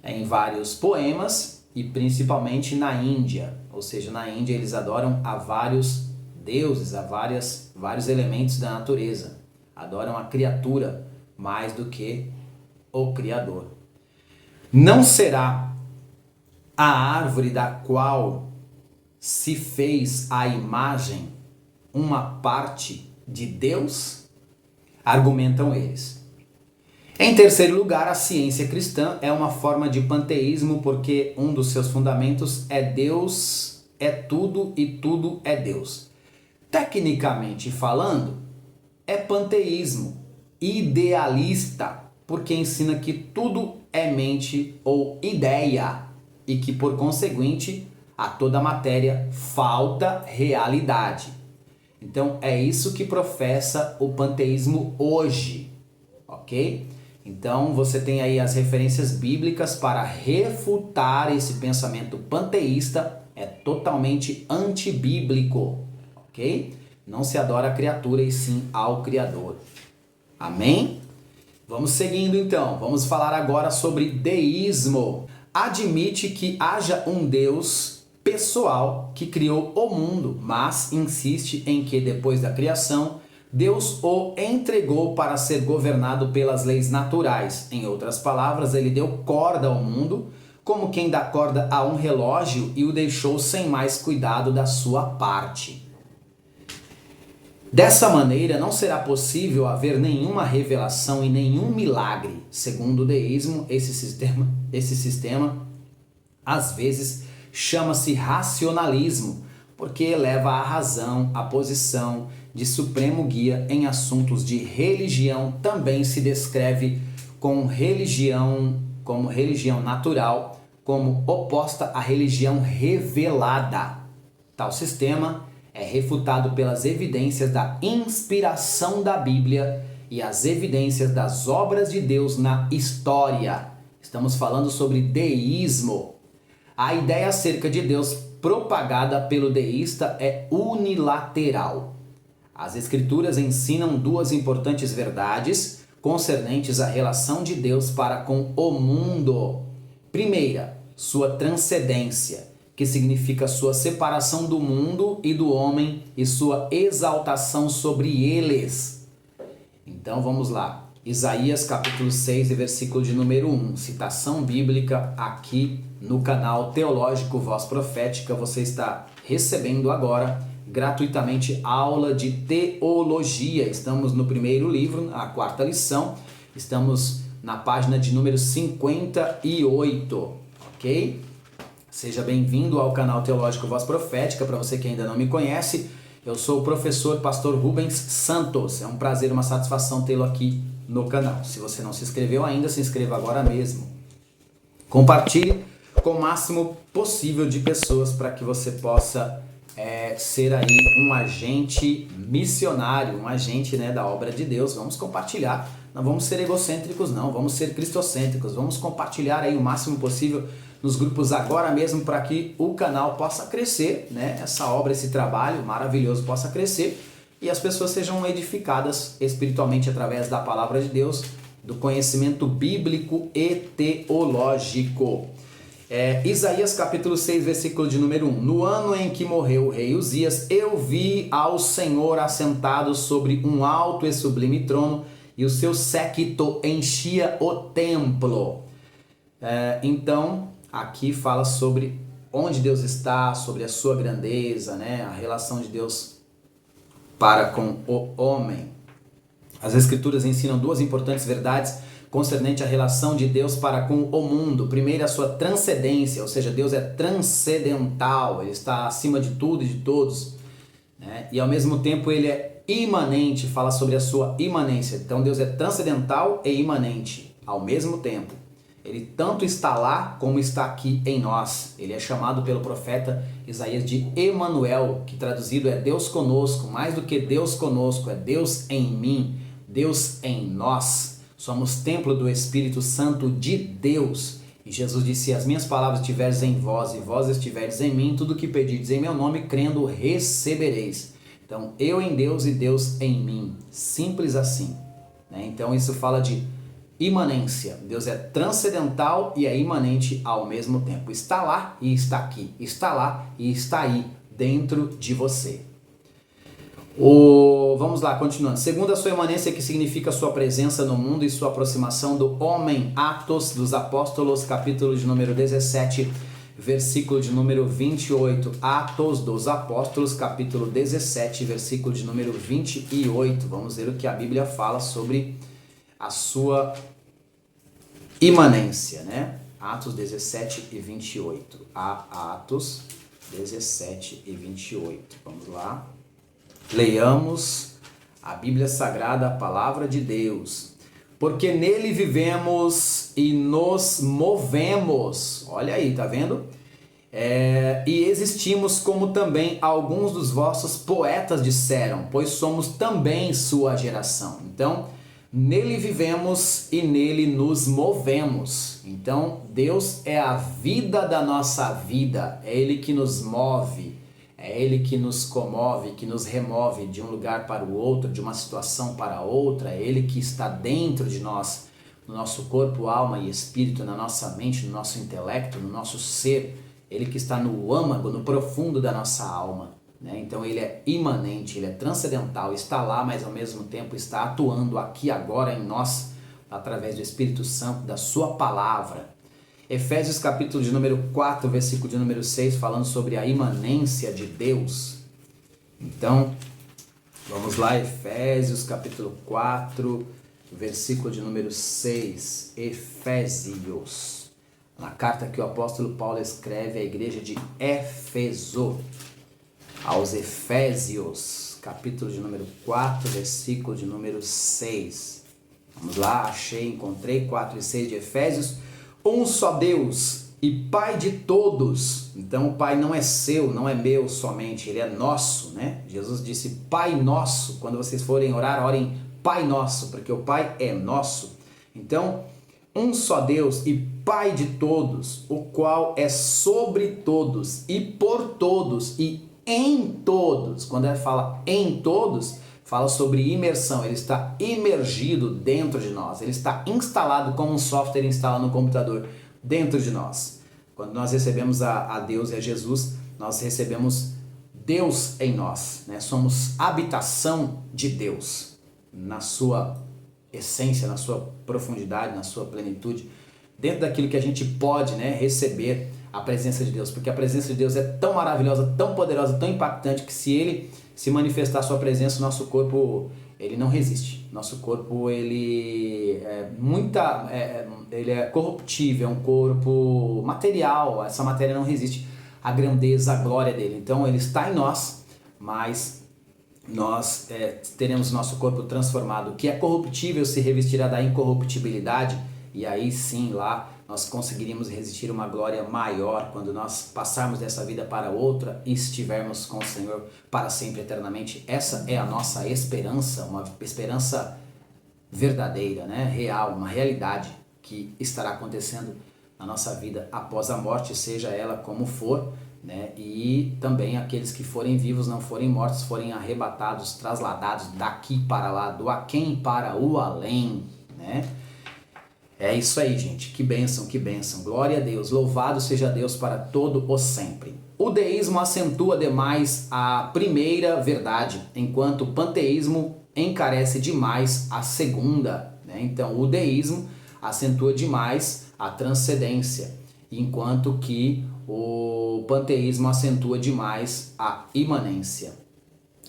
Em vários poemas e principalmente na Índia. Ou seja, na Índia eles adoram a vários deuses, a vários elementos da natureza. Adoram a criatura mais do que o Criador. Não será a árvore da qual se fez a imagem uma parte de Deus? Argumentam eles. Em terceiro lugar, a ciência cristã é uma forma de panteísmo porque um dos seus fundamentos é Deus é tudo e tudo é Deus. Tecnicamente falando, é panteísmo idealista, porque ensina que tudo é mente ou ideia e que, por conseguinte, a toda matéria falta realidade. Então, é isso que professa o panteísmo hoje, ok? Então, você tem aí as referências bíblicas para refutar esse pensamento panteísta, é totalmente antibíblico, ok? Não se adora a criatura e sim ao Criador. Amém? Vamos seguindo então, vamos falar agora sobre deísmo. Admite que haja um Deus pessoal que criou o mundo, mas insiste em que depois da criação, Deus o entregou para ser governado pelas leis naturais. Em outras palavras, ele deu corda ao mundo, como quem dá corda a um relógio e o deixou sem mais cuidado da sua parte. Dessa maneira, não será possível haver nenhuma revelação e nenhum milagre. Segundo o deísmo, esse sistema às vezes chama-se racionalismo, porque eleva a razão à posição de supremo guia em assuntos de religião. Também se descreve como religião natural, como oposta à religião revelada. Tal sistema é refutado pelas evidências da inspiração da Bíblia e as evidências das obras de Deus na história. Estamos falando sobre deísmo. A ideia acerca de Deus propagada pelo deísta é unilateral. As Escrituras ensinam duas importantes verdades concernentes à relação de Deus para com o mundo. Primeira, sua transcendência, que significa sua separação do mundo e do homem e sua exaltação sobre eles. Então vamos lá. Isaías capítulo 6 e versículo de número 1. Citação bíblica aqui no canal Teológico Voz Profética. Você está recebendo agora gratuitamente aula de teologia. Estamos no primeiro livro, a quarta lição. Estamos na página de número 58, ok? Seja bem-vindo ao canal Teológico Voz Profética. Para você que ainda não me conhece, eu sou o professor pastor Rubens Santos. É um prazer, uma satisfação tê-lo aqui no canal. Se você não se inscreveu ainda, se inscreva agora mesmo. Compartilhe com o máximo possível de pessoas para que você possa ser aí um agente missionário, um agente, da obra de Deus. Vamos compartilhar, não vamos ser egocêntricos não, vamos ser cristocêntricos, vamos compartilhar aí o máximo possível nos grupos agora mesmo para que o canal possa crescer, essa obra, esse trabalho maravilhoso possa crescer e as pessoas sejam edificadas espiritualmente através da palavra de Deus, do conhecimento bíblico e teológico. Isaías capítulo 6, versículo de número 1. No ano em que morreu o rei Uzias, eu vi ao Senhor assentado sobre um alto e sublime trono, e o seu séquito enchia o templo. Então, aqui fala sobre onde Deus está, sobre a sua grandeza, a relação de Deus para com o homem. As Escrituras ensinam duas importantes verdades concernente à relação de Deus para com o mundo. Primeiro, a sua transcendência, ou seja, Deus é transcendental, ele está acima de tudo e de todos, né? E ao mesmo tempo ele é imanente, fala sobre a sua imanência. Então Deus é transcendental e imanente ao mesmo tempo. Ele tanto está lá como está aqui em nós. Ele é chamado pelo profeta Isaías de Emanuel, que traduzido é Deus conosco. Mais do que Deus conosco, é Deus em mim, Deus em nós. Somos templo do Espírito Santo de Deus. E Jesus disse: se as minhas palavras estiverem em vós e vós estiverdes em mim, tudo que pedirdes em meu nome, crendo, recebereis. Então, eu em Deus e Deus em mim. Simples assim, né? Então, isso fala de imanência. Deus é transcendental e é imanente ao mesmo tempo. Está lá e está aqui. Está lá e está aí, dentro de você. Vamos lá, continuando. Segundo a sua imanência, que significa sua presença no mundo e sua aproximação do homem. Atos dos Apóstolos, capítulo de número 17, versículo de número 28. Atos dos Apóstolos, capítulo 17, versículo de número 28. Vamos ver o que a Bíblia fala sobre a sua imanência, né? Atos 17 e 28. Atos 17 e 28. Vamos lá. Leiamos a Bíblia Sagrada, a Palavra de Deus. Porque nele vivemos e nos movemos. Olha aí, tá vendo? E existimos, como também alguns dos vossos poetas disseram, pois somos também sua geração. Então, nele vivemos e nele nos movemos. Então, Deus é a vida da nossa vida. É Ele que nos move. É Ele que nos comove, que nos remove de um lugar para o outro, de uma situação para outra. É Ele que está dentro de nós, no nosso corpo, alma e espírito, na nossa mente, no nosso intelecto, no nosso ser. Ele que está no âmago, no profundo da nossa alma, né? Então Ele é imanente, Ele é transcendental, está lá, mas ao mesmo tempo está atuando aqui agora em nós, através do Espírito Santo, da sua palavra. Efésios capítulo de número 4, versículo de número 6, falando sobre a imanência de Deus. Então, vamos lá, Efésios capítulo 4, versículo de número 6. Efésios, na carta que o apóstolo Paulo escreve à igreja de Éfeso, aos Efésios, capítulo de número 4, versículo de número 6. Vamos lá, encontrei 4 e 6 de Efésios. Um só Deus e Pai de todos. Então o Pai não é seu, não é meu somente, Ele é nosso, né? Jesus disse: Pai nosso. Quando vocês forem orar, orem Pai nosso, porque o Pai é nosso. Então, um só Deus e Pai de todos, o qual é sobre todos e por todos e em todos. Quando ele fala em todos, fala sobre imersão. Ele está imergido dentro de nós. Ele está instalado como um software instala no computador dentro de nós. Quando nós recebemos a Deus e a Jesus, nós recebemos Deus em nós, né? Somos habitação de Deus na sua essência, na sua profundidade, na sua plenitude, dentro daquilo que a gente pode, né, receber a presença de Deus, porque a presença de Deus é tão maravilhosa, tão poderosa, tão impactante, que se Ele se manifestar a sua presença, o nosso corpo, ele não resiste. Nosso corpo, ele é corruptível, é um corpo material, essa matéria não resiste à grandeza, à glória dele. Então ele está em nós, mas nós teremos nosso corpo transformado. O que é corruptível se revestirá da incorruptibilidade, e aí sim, lá nós conseguiríamos resistir uma glória maior quando nós passarmos dessa vida para outra e estivermos com o Senhor para sempre, eternamente. Essa é a nossa esperança, uma esperança verdadeira, né? Real, uma realidade que estará acontecendo na nossa vida após a morte, seja ela como for, né? E também aqueles que forem vivos, não forem mortos, forem arrebatados, trasladados daqui para lá, do aquém para o além, né? É isso aí, gente. Que bênção, que bênção. Glória a Deus. Louvado seja Deus para todo o sempre. O deísmo acentua demais a primeira verdade, enquanto o panteísmo encarece demais a segunda, né? Então, o deísmo acentua demais a transcendência, enquanto que o panteísmo acentua demais a imanência.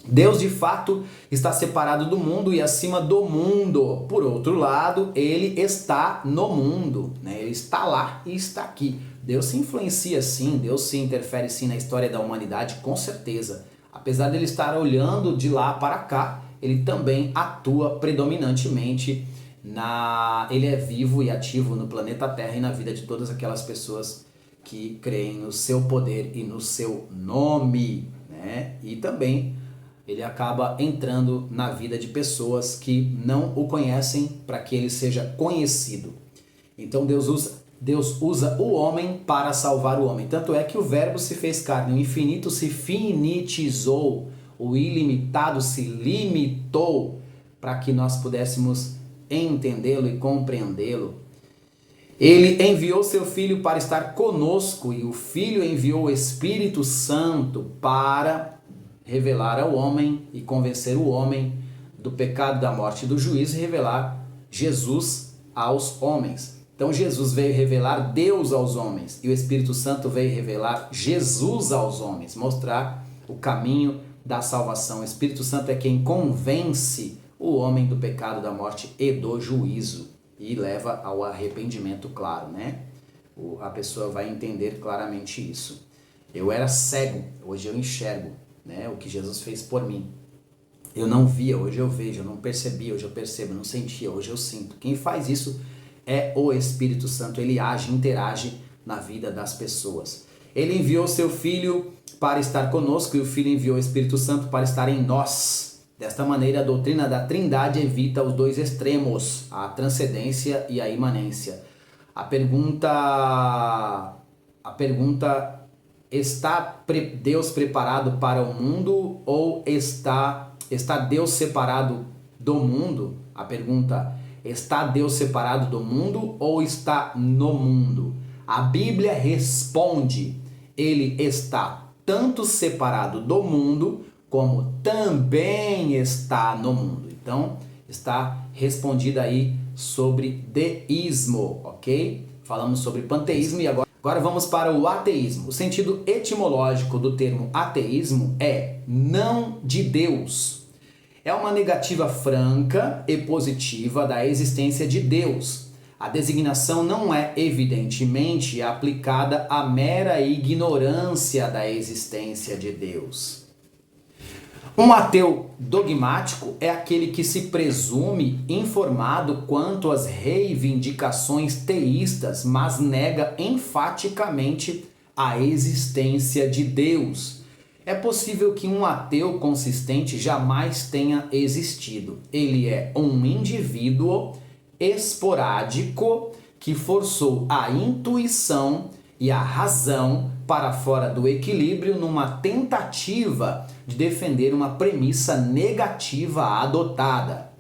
Deus de fato está separado do mundo e acima do mundo. Por outro lado, ele está no mundo, né? Ele está lá e está aqui. Deus se influencia sim, Deus se interfere sim na história da humanidade, com certeza. Apesar dele estar olhando de lá para cá, ele também atua predominantemente ele é vivo e ativo no planeta Terra e na vida de todas aquelas pessoas que creem no seu poder e no seu nome, né? E também ele acaba entrando na vida de pessoas que não o conhecem para que ele seja conhecido. Então Deus usa o homem para salvar o homem. Tanto é que o verbo se fez carne, o infinito se finitizou, o ilimitado se limitou para que nós pudéssemos entendê-lo e compreendê-lo. Ele enviou seu Filho para estar conosco e o Filho enviou o Espírito Santo para revelar ao homem e convencer o homem do pecado, da morte e do juízo e revelar Jesus aos homens. Então Jesus veio revelar Deus aos homens e o Espírito Santo veio revelar Jesus aos homens, mostrar o caminho da salvação. O Espírito Santo é quem convence o homem do pecado, da morte e do juízo e leva ao arrependimento, claro, né? A pessoa vai entender claramente isso. Eu era cego, hoje eu enxergo, né? O que Jesus fez por mim. Eu não via, hoje eu vejo, eu não percebia, hoje eu percebo, eu não sentia, hoje eu sinto. Quem faz isso é o Espírito Santo, ele age, interage na vida das pessoas. Ele enviou seu Filho para estar conosco e o Filho enviou o Espírito Santo para estar em nós. Desta maneira, a doutrina da Trindade evita os dois extremos, a transcendência e a imanência. A pergunta, está Deus preparado para o mundo ou está Deus separado do mundo? A pergunta, está Deus separado do mundo ou está no mundo? A Bíblia responde, ele está tanto separado do mundo como também está no mundo. Então, está respondida aí sobre deísmo, ok? Falamos sobre panteísmo e agora vamos para o ateísmo. O sentido etimológico do termo ateísmo é não de Deus. É uma negativa franca e positiva da existência de Deus. A designação não é evidentemente aplicada à mera ignorância da existência de Deus. Um ateu dogmático é aquele que se presume informado quanto às reivindicações teístas, mas nega enfaticamente a existência de Deus. É possível que um ateu consistente jamais tenha existido. Ele é um indivíduo esporádico que forçou a intuição e a razão para fora do equilíbrio numa tentativa de defender uma premissa negativa adotada.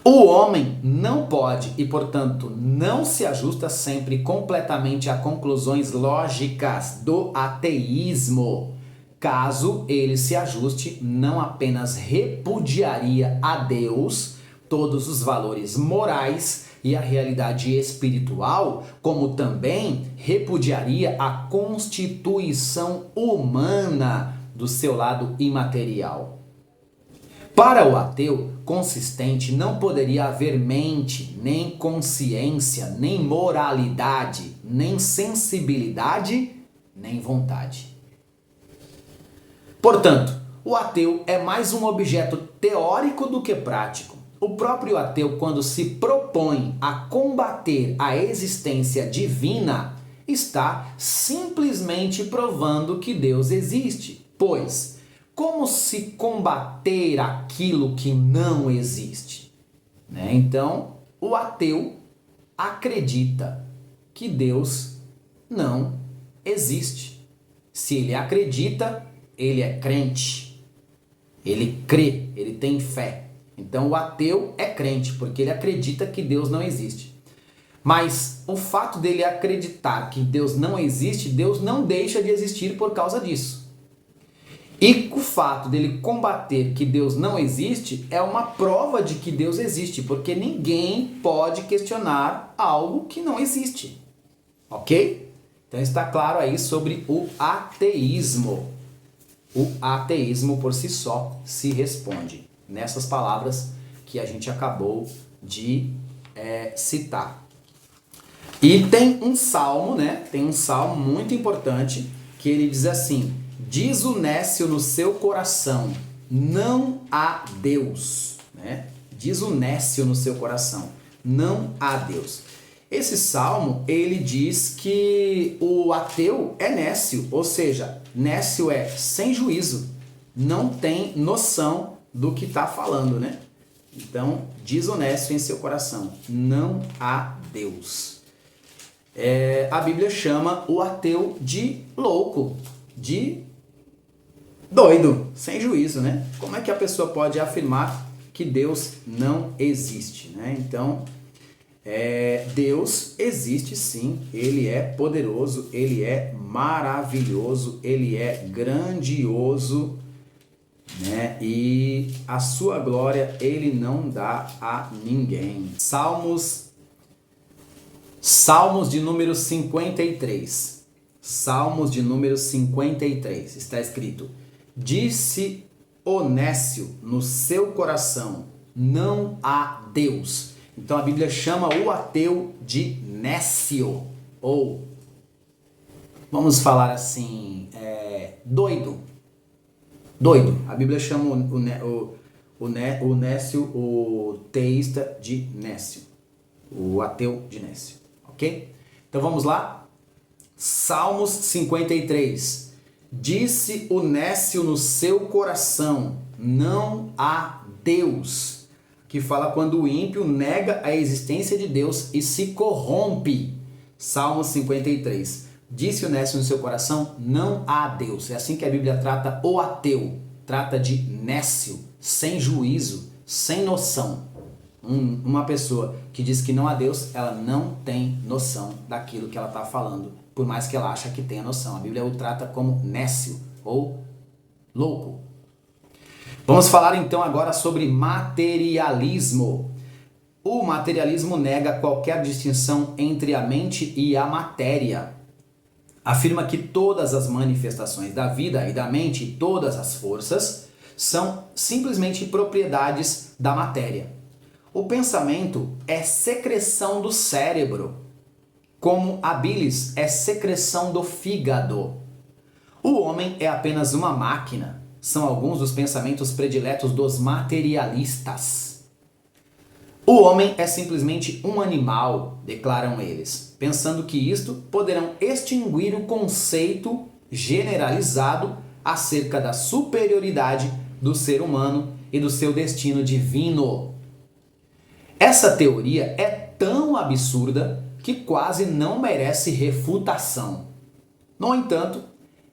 O homem não pode e, portanto, não se ajusta sempre completamente a conclusões lógicas do ateísmo. Caso ele se ajuste, não apenas repudiaria a Deus, todos os valores morais e a realidade espiritual, como também repudiaria a constituição humana do seu lado imaterial. Para o ateu consistente não poderia haver mente, nem consciência, nem moralidade, nem sensibilidade, nem vontade. Portanto, o ateu é mais um objeto teórico do que prático. O próprio ateu, quando se propõe a combater a existência divina, está simplesmente provando que Deus existe. Pois, como se combater aquilo que não existe? Então, o ateu acredita que Deus não existe. Se ele acredita, ele é crente. Ele crê, ele tem fé. Então o ateu é crente, porque ele acredita que Deus não existe. Mas o fato dele acreditar que Deus não existe, Deus não deixa de existir por causa disso. E o fato dele combater que Deus não existe é uma prova de que Deus existe, porque ninguém pode questionar algo que não existe. Ok? Então está claro aí sobre o ateísmo. o ateísmo por si só se responde. Nessas palavras que a gente acabou de citar. E tem um salmo, né? Tem um salmo muito importante que ele diz assim: diz o nécio no seu coração, não há Deus, né? Diz o nécio no seu coração, não há Deus. Esse salmo, ele diz que o ateu é nécio, ou seja, nécio é sem juízo, não tem noção do que está falando, né? Então, diz o nécio em seu coração, não há Deus. A Bíblia chama o ateu de louco, de doido, sem juízo, né? Como é que a pessoa pode afirmar que Deus não existe, né? Então, Deus existe sim, Ele é poderoso, Ele é maravilhoso, Ele é grandioso, né? E a sua glória Ele não dá a ninguém. Salmos de número 53. Salmos de número 53. Está escrito: disse o nécio no seu coração, não há Deus. Então a Bíblia chama o ateu de nécio, ou vamos falar assim, doido. Doido. A Bíblia chama o nécio, o teísta de nécio, o ateu de nécio. Ok? Então vamos lá? Salmos 53. Disse o nécio no seu coração, não há Deus. Que fala quando o ímpio nega a existência de Deus e se corrompe. Salmos 53. Disse o nécio no seu coração, não há Deus. É assim que a Bíblia trata o ateu. Trata de nécio, sem juízo, sem noção. Uma pessoa que diz que não há Deus, ela não tem noção daquilo que ela está falando, por mais que ela ache que tenha noção. A Bíblia o trata como nécio ou louco. Vamos falar então agora sobre materialismo. O materialismo nega qualquer distinção entre a mente e a matéria. Afirma que todas as manifestações da vida e da mente, todas as forças, são simplesmente propriedades da matéria. O pensamento é secreção do cérebro, como a bilis é secreção do fígado. O homem é apenas uma máquina, são alguns dos pensamentos prediletos dos materialistas. O homem é simplesmente um animal, declaram eles, pensando que isto poderão extinguir o conceito generalizado acerca da superioridade do ser humano e do seu destino divino. Essa teoria é tão absurda que quase não merece refutação. No entanto,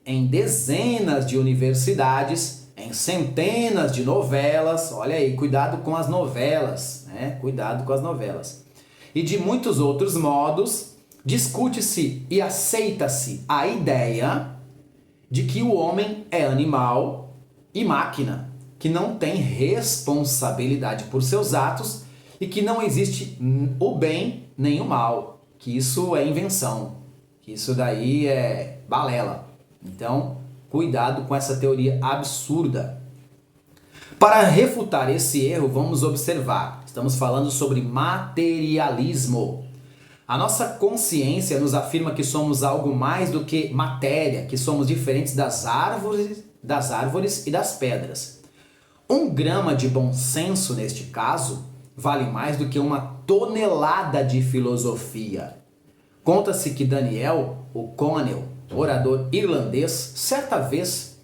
em dezenas de universidades, em centenas de novelas, olha aí, cuidado com as novelas, né? Cuidado com as novelas. E de muitos outros modos, discute-se e aceita-se a ideia de que o homem é animal e máquina, que não tem responsabilidade por seus atos e que não existe o bem nem o mal, que isso é invenção, que isso daí é balela. Então, cuidado com essa teoria absurda. Para refutar esse erro, vamos observar. Estamos falando sobre materialismo. A nossa consciência nos afirma que somos algo mais do que matéria, que somos diferentes das árvores e das pedras. 1 grama de bom senso, neste caso, vale mais do que uma tonelada de filosofia. Conta-se que Daniel O'Connell, orador irlandês, certa vez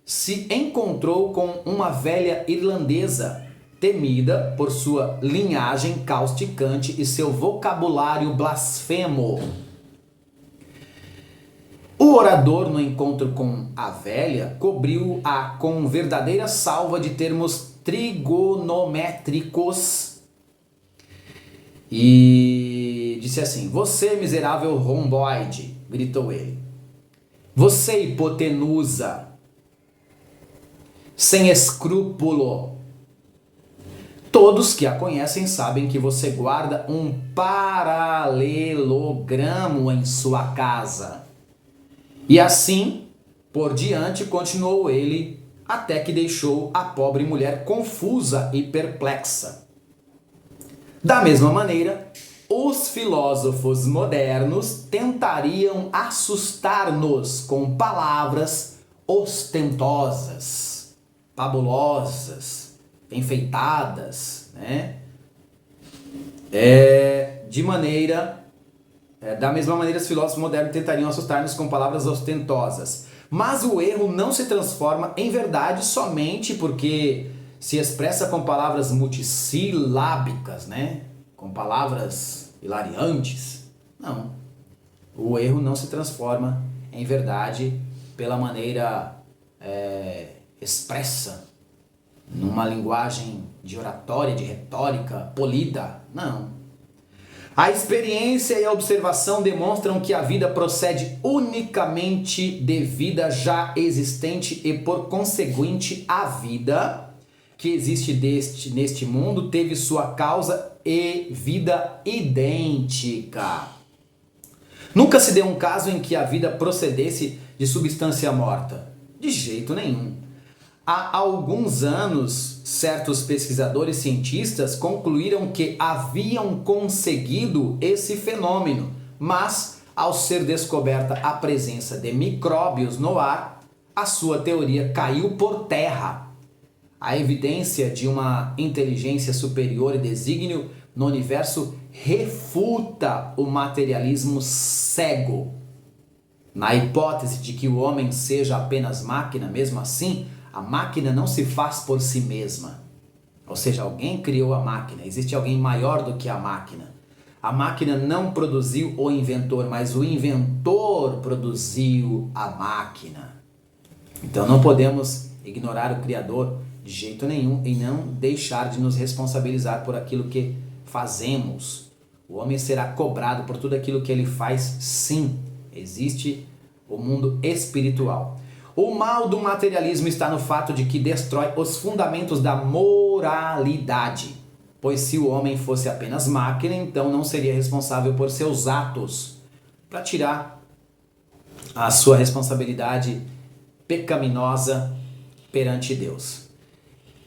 se encontrou com uma velha irlandesa temida por sua linhagem causticante e seu vocabulário blasfemo. O orador, no encontro com a velha, cobriu-a com verdadeira salva de termos trigonométricos e disse assim: "Você, miserável romboide", gritou ele. "Você, hipotenusa, sem escrúpulo. Todos que a conhecem sabem que você guarda um paralelogramo em sua casa. E assim, Por diante continuou ele, até que deixou a pobre mulher confusa e perplexa. Da mesma maneira, os filósofos modernos tentariam assustar-nos com palavras ostentosas, fabulosas, enfeitadas, né? Da mesma maneira, os filósofos modernos tentariam assustar-nos com palavras ostentosas. Mas o erro não se transforma em verdade somente porque se expressa com palavras multissilábicas, né? Com palavras hilariantes. Não. O erro não se transforma em verdade pela maneira expressa, numa linguagem de oratória, de retórica, polida. Não. A experiência e a observação demonstram que a vida procede unicamente de vida já existente e, por conseguinte, a vida que existe neste mundo teve sua causa e vida idêntica. Nunca se deu um caso em que a vida procedesse de substância morta. De jeito nenhum. Há alguns anos, certos pesquisadores cientistas concluíram que haviam conseguido esse fenômeno, mas, ao ser descoberta a presença de micróbios no ar, a sua teoria caiu por terra. A evidência de uma inteligência superior e desígnio no universo refuta o materialismo cego. Na hipótese de que o homem seja apenas máquina, mesmo assim, a máquina não se faz por si mesma. Ou seja, alguém criou a máquina, existe alguém maior do que a máquina. A máquina não produziu o inventor, mas o inventor produziu a máquina. Então não podemos ignorar o Criador de jeito nenhum e não deixar de nos responsabilizar por aquilo que fazemos. O homem será cobrado por tudo aquilo que ele faz, sim. Existe o mundo espiritual. O mal do materialismo está no fato de que destrói os fundamentos da moralidade. Pois se o homem fosse apenas máquina, então não seria responsável por seus atos. Para tirar a sua responsabilidade pecaminosa perante Deus.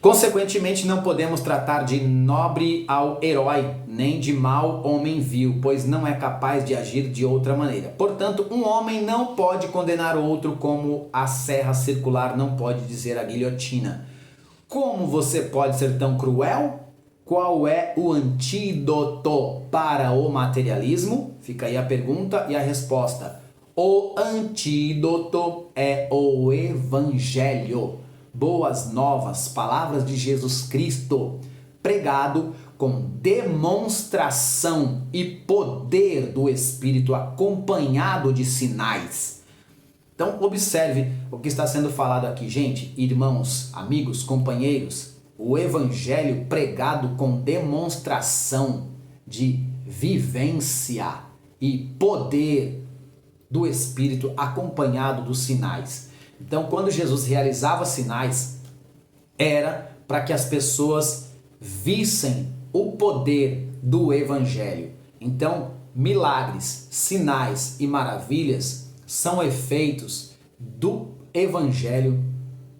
Consequentemente, não podemos tratar de nobre ao herói, nem de mau homem vil, pois não é capaz de agir de outra maneira. Portanto, um homem não pode condenar outro como a serra circular não pode dizer a guilhotina. Como você pode ser tão cruel? Qual é o antídoto para o materialismo? Fica aí a pergunta e a resposta. O antídoto é o Evangelho. Boas novas, palavras de Jesus Cristo, pregado com demonstração e poder do Espírito, acompanhado de sinais. Então observe o que está sendo falado aqui, gente, irmãos, amigos, companheiros, o Evangelho pregado com demonstração de vivência e poder do Espírito, acompanhado dos sinais. Então, quando Jesus realizava sinais, era para que as pessoas vissem o poder do Evangelho. Então, milagres, sinais e maravilhas são efeitos do Evangelho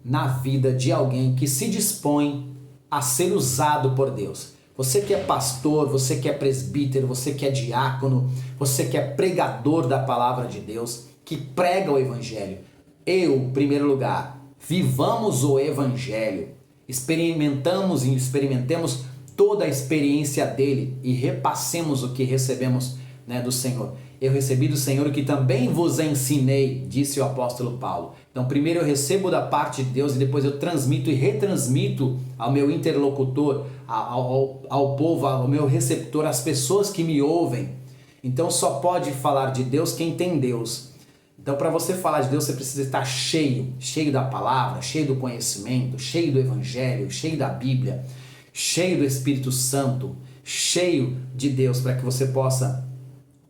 na vida de alguém que se dispõe a ser usado por Deus. Você que é pastor, você que é presbítero, você que é diácono, você que é pregador da palavra de Deus, que prega o Evangelho. Em primeiro lugar, vivamos o Evangelho, experimentemos toda a experiência dele e repassemos o que recebemos, do Senhor. Eu recebi do Senhor o que também vos ensinei, disse o apóstolo Paulo. Então, primeiro eu recebo da parte de Deus e depois eu transmito e retransmito ao meu interlocutor, ao povo, ao meu receptor, às pessoas que me ouvem. Então, só pode falar de Deus quem tem Deus. Então, para você falar de Deus, você precisa estar cheio da palavra, cheio do conhecimento, cheio do Evangelho, cheio da Bíblia, cheio do Espírito Santo, cheio de Deus, para que você possa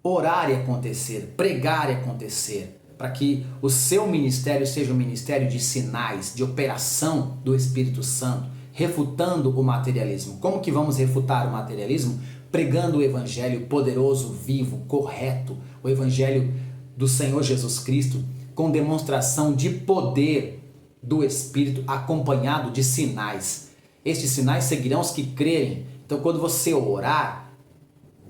orar e acontecer, pregar e acontecer, para que o seu ministério seja um ministério de sinais, de operação do Espírito Santo, refutando o materialismo. Como que vamos refutar o materialismo? Pregando o Evangelho poderoso, vivo, correto, o Evangelho do Senhor Jesus Cristo, com demonstração de poder do Espírito acompanhado de sinais. Estes sinais seguirão os que crerem. Então quando você orar,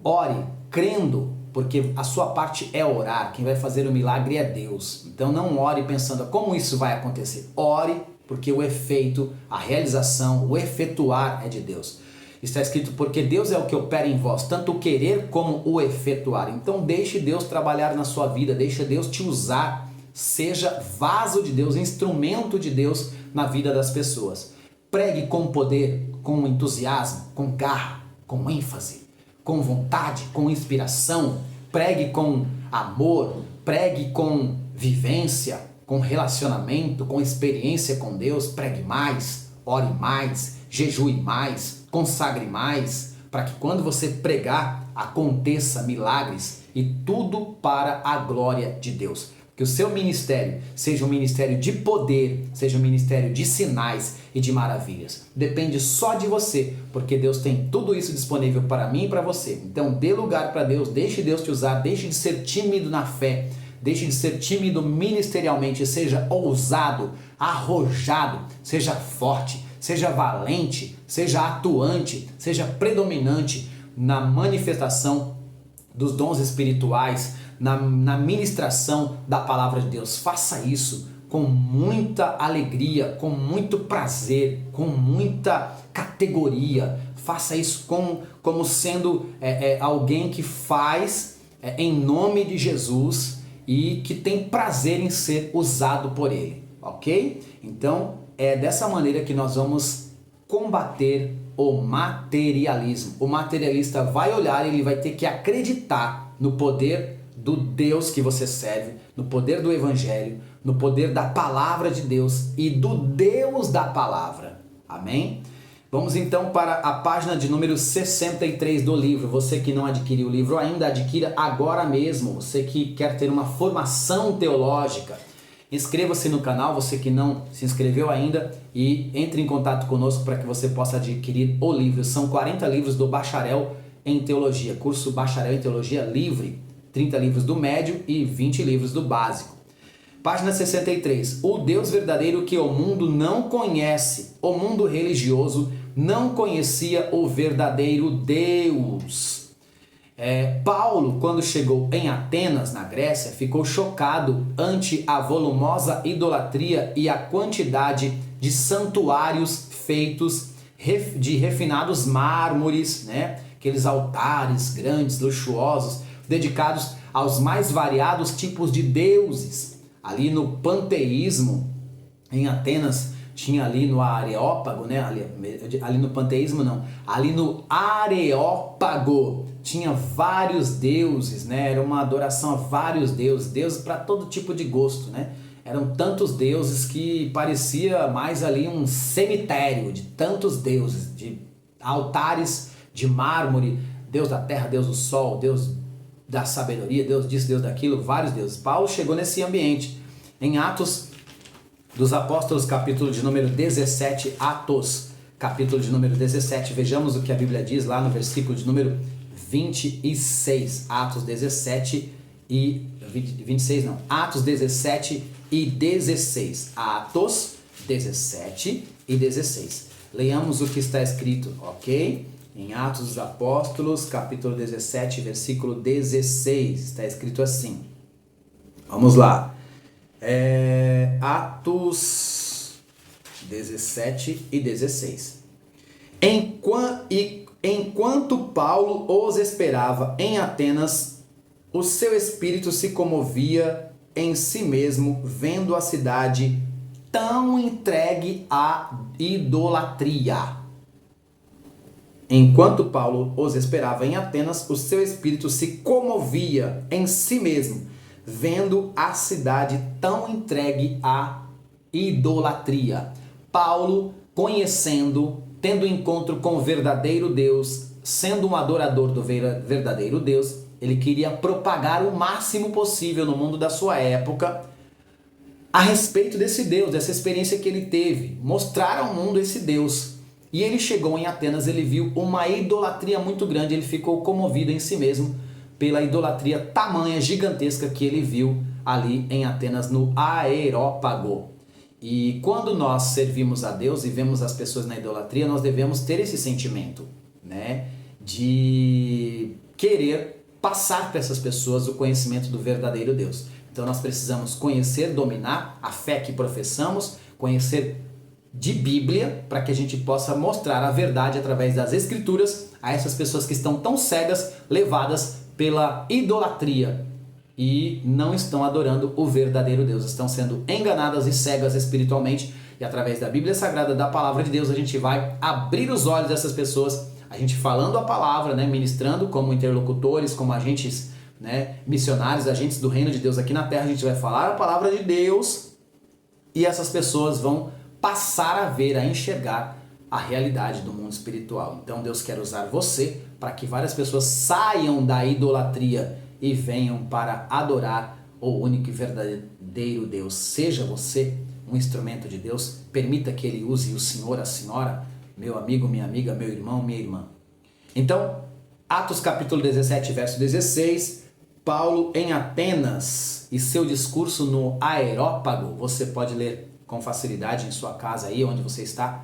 ore crendo, porque a sua parte é orar. Quem vai fazer o milagre é Deus. Então não ore pensando como isso vai acontecer. Ore porque o efeito, a realização, o efetuar é de Deus. Está escrito, porque Deus é o que opera em vós, tanto o querer como o efetuar. Então deixe Deus trabalhar na sua vida, deixe Deus te usar. Seja vaso de Deus, instrumento de Deus na vida das pessoas. Pregue com poder, com entusiasmo, com garra, com ênfase, com vontade, com inspiração. Pregue com amor, pregue com vivência, com relacionamento, com experiência com Deus. Pregue mais, ore mais, jejue mais, consagre mais, para que quando você pregar aconteça milagres e tudo para a glória de Deus. Que o seu ministério seja um ministério de poder, seja um ministério de sinais e de maravilhas. Depende só de você, porque Deus tem tudo isso disponível para mim e para você. Então dê lugar para Deus, deixe Deus te usar, deixe de ser tímido na fé, deixe de ser tímido ministerialmente, seja ousado, arrojado, seja forte, seja valente, seja atuante, seja predominante na manifestação dos dons espirituais, na ministração da palavra de Deus. Faça isso com muita alegria, com muito prazer, com muita categoria. Faça isso como sendo alguém que faz em nome de Jesus e que tem prazer em ser usado por Ele, ok? Então é dessa maneira que nós vamos combater o materialismo. O materialista vai olhar e ele vai ter que acreditar no poder do Deus que você serve, no poder do Evangelho, no poder da palavra de Deus e do Deus da palavra. Amém? Vamos então para a página de número 63 do livro. Você que não adquiriu o livro ainda, adquira agora mesmo. Você que quer ter uma formação teológica, inscreva-se no canal, você que não se inscreveu ainda, e entre em contato conosco para que você possa adquirir o livro. São 40 livros do Bacharel em Teologia, curso Bacharel em Teologia livre. 30 livros do médio e 20 livros do básico. Página 63. O Deus verdadeiro que o mundo não conhece. O mundo religioso não conhecia o verdadeiro Deus. Paulo, quando chegou em Atenas, na Grécia, ficou chocado ante a volumosa idolatria e a quantidade de santuários feitos de refinados mármores, né? Aqueles altares grandes, luxuosos, dedicados aos mais variados tipos de deuses. Ali no panteísmo, em Atenas, tinha ali no Areópago, né? Ali no panteísmo não, ali no Areópago tinha vários deuses, né? Era uma adoração a vários deuses, deuses para todo tipo de gosto, né? Eram tantos deuses que parecia mais ali um cemitério de tantos deuses, de altares de mármore, Deus da terra, Deus do sol, Deus da sabedoria, Deus disso, Deus daquilo, vários deuses. Paulo chegou nesse ambiente. Em Atos dos Apóstolos, capítulo de número 17, Atos, capítulo de número 17, vejamos o que a Bíblia diz lá no versículo de número 26. Atos 17 e 26 não, Atos 17 e 16. Atos 17 e 16. Leiamos o que está escrito, ok? Em Atos dos Apóstolos, capítulo 17, versículo 16, está escrito assim. Vamos lá. Atos 17 e 16. Enquanto Paulo os esperava em Atenas, o seu espírito se comovia em si mesmo, vendo a cidade tão entregue à idolatria. Enquanto Paulo os esperava em Atenas, o seu espírito se comovia em si mesmo, vendo a cidade tão entregue à idolatria. Paulo, conhecendo, tendo encontro com o verdadeiro Deus, sendo um adorador do verdadeiro Deus, ele queria propagar o máximo possível no mundo da sua época a respeito desse Deus, dessa experiência que ele teve, mostrar ao mundo esse Deus. E ele chegou em Atenas, ele viu uma idolatria muito grande, ele ficou comovido em si mesmo pela idolatria tamanha, gigantesca que ele viu ali em Atenas, no Areópago. E quando nós servimos a Deus e vemos as pessoas na idolatria, nós devemos ter esse sentimento, né, de querer passar para essas pessoas o conhecimento do verdadeiro Deus. Então nós precisamos conhecer, dominar a fé que professamos, conhecer de Bíblia, para que a gente possa mostrar a verdade através das Escrituras a essas pessoas que estão tão cegas, levadas pela idolatria e não estão adorando o verdadeiro Deus, estão sendo enganadas e cegas espiritualmente. E através da Bíblia Sagrada, da Palavra de Deus, a gente vai abrir os olhos dessas pessoas, a gente falando a palavra, né, ministrando como interlocutores, como agentes, né, missionários, agentes do reino de Deus aqui na terra. A gente vai falar a palavra de Deus e essas pessoas vão passar a ver, a enxergar a realidade do mundo espiritual. Então Deus quer usar você para que várias pessoas saiam da idolatria e venham para adorar o único e verdadeiro Deus. Seja você um instrumento de Deus, permita que Ele use o senhor, a senhora, meu amigo, minha amiga, meu irmão, minha irmã. Então, Atos capítulo 17, verso 16, Paulo em Atenas e seu discurso no Areópago. Você pode ler com facilidade em sua casa aí, onde você está,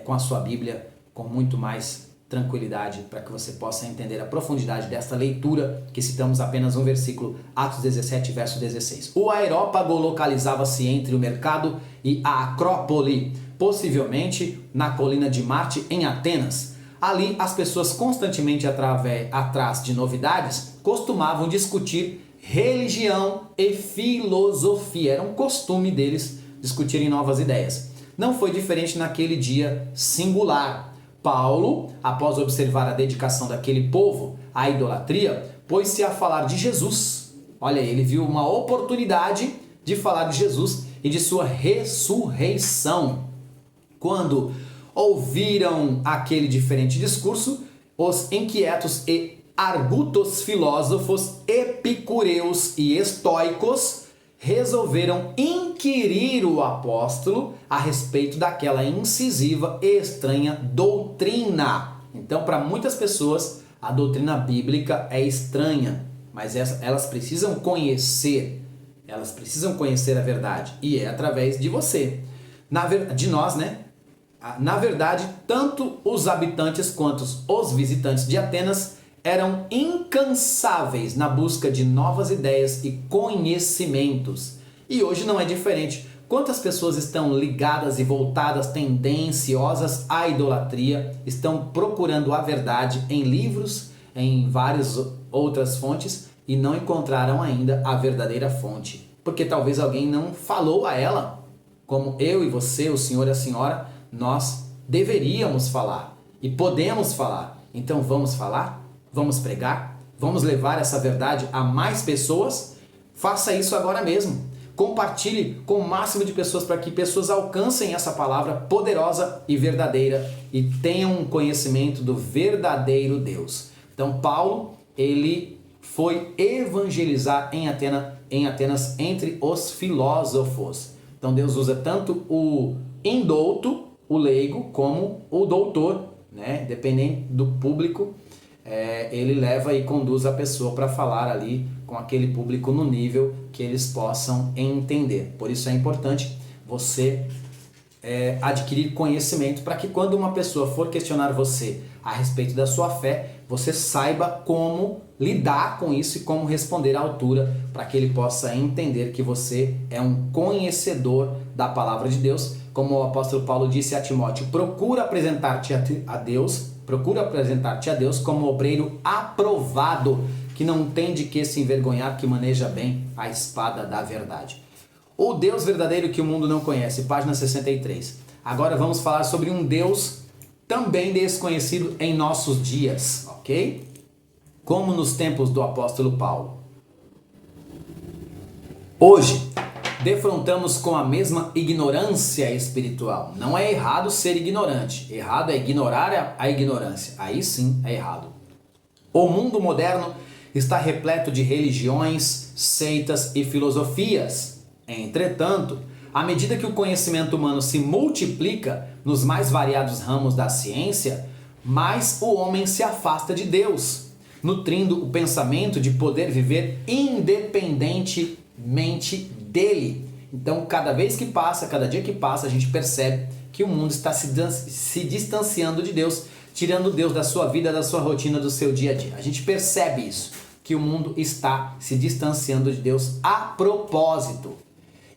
com a sua Bíblia, com muito mais tranquilidade, para que você possa entender a profundidade desta leitura, que citamos apenas um versículo, Atos 17, verso 16. O Areópago localizava-se entre o mercado e a Acrópole, possivelmente na colina de Marte, em Atenas. Ali, as pessoas constantemente atrás de novidades, costumavam discutir religião e filosofia. Era um costume deles discutirem novas ideias. Não foi diferente naquele dia singular. Paulo, após observar a dedicação daquele povo à idolatria, pôs-se a falar de Jesus. Olha, ele viu uma oportunidade de falar de Jesus e de sua ressurreição. Quando ouviram aquele diferente discurso, os inquietos e argutos filósofos epicureus e estoicos resolveram inquirir o apóstolo a respeito daquela incisiva e estranha doutrina. Então, para muitas pessoas, a doutrina bíblica é estranha, mas elas precisam conhecer a verdade, e é através de você, de nós, né? Na verdade, tanto os habitantes quanto os visitantes de Atenas eram incansáveis na busca de novas ideias e conhecimentos. E hoje não é diferente. Quantas pessoas estão ligadas e voltadas, tendenciosas à idolatria, estão procurando a verdade em livros, em várias outras fontes, e não encontraram ainda a verdadeira fonte? Porque talvez alguém não falou a ela, como eu e você, o senhor e a senhora, nós deveríamos falar e podemos falar. Então vamos falar? Vamos pregar? Vamos levar essa verdade a mais pessoas? Faça isso agora mesmo. Compartilhe com o máximo de pessoas para que pessoas alcancem essa palavra poderosa e verdadeira e tenham um conhecimento do verdadeiro Deus. Então Paulo, ele foi evangelizar em Atenas entre os filósofos. Então Deus usa tanto o indouto, o leigo, como o doutor, né? Dependendo do público, ele leva e conduz a pessoa para falar ali com aquele público no nível que eles possam entender. Por isso é importante você adquirir conhecimento, para que quando uma pessoa for questionar você a respeito da sua fé, você saiba como lidar com isso e como responder à altura, para que ele possa entender que você é um conhecedor da palavra de Deus. Como o apóstolo Paulo disse a Timóteo, procura apresentar-te a Deus como obreiro aprovado, que não tem de que se envergonhar, que maneja bem a espada da verdade. O Deus verdadeiro que o mundo não conhece, página 63. Agora vamos falar sobre um Deus também desconhecido em nossos dias, ok? Como nos tempos do apóstolo Paulo. Hoje, defrontamos com a mesma ignorância espiritual. Não é errado ser ignorante. Errado é ignorar a ignorância. Aí sim é errado. O mundo moderno está repleto de religiões, seitas e filosofias. Entretanto, à medida que o conhecimento humano se multiplica nos mais variados ramos da ciência, mais o homem se afasta de Deus, nutrindo o pensamento de poder viver independente mente dele. Então, cada vez que passa, cada dia que passa, a gente percebe que o mundo está se distanciando de Deus, tirando Deus da sua vida, da sua rotina, do seu dia a dia. A gente percebe isso, que o mundo está se distanciando de Deus a propósito.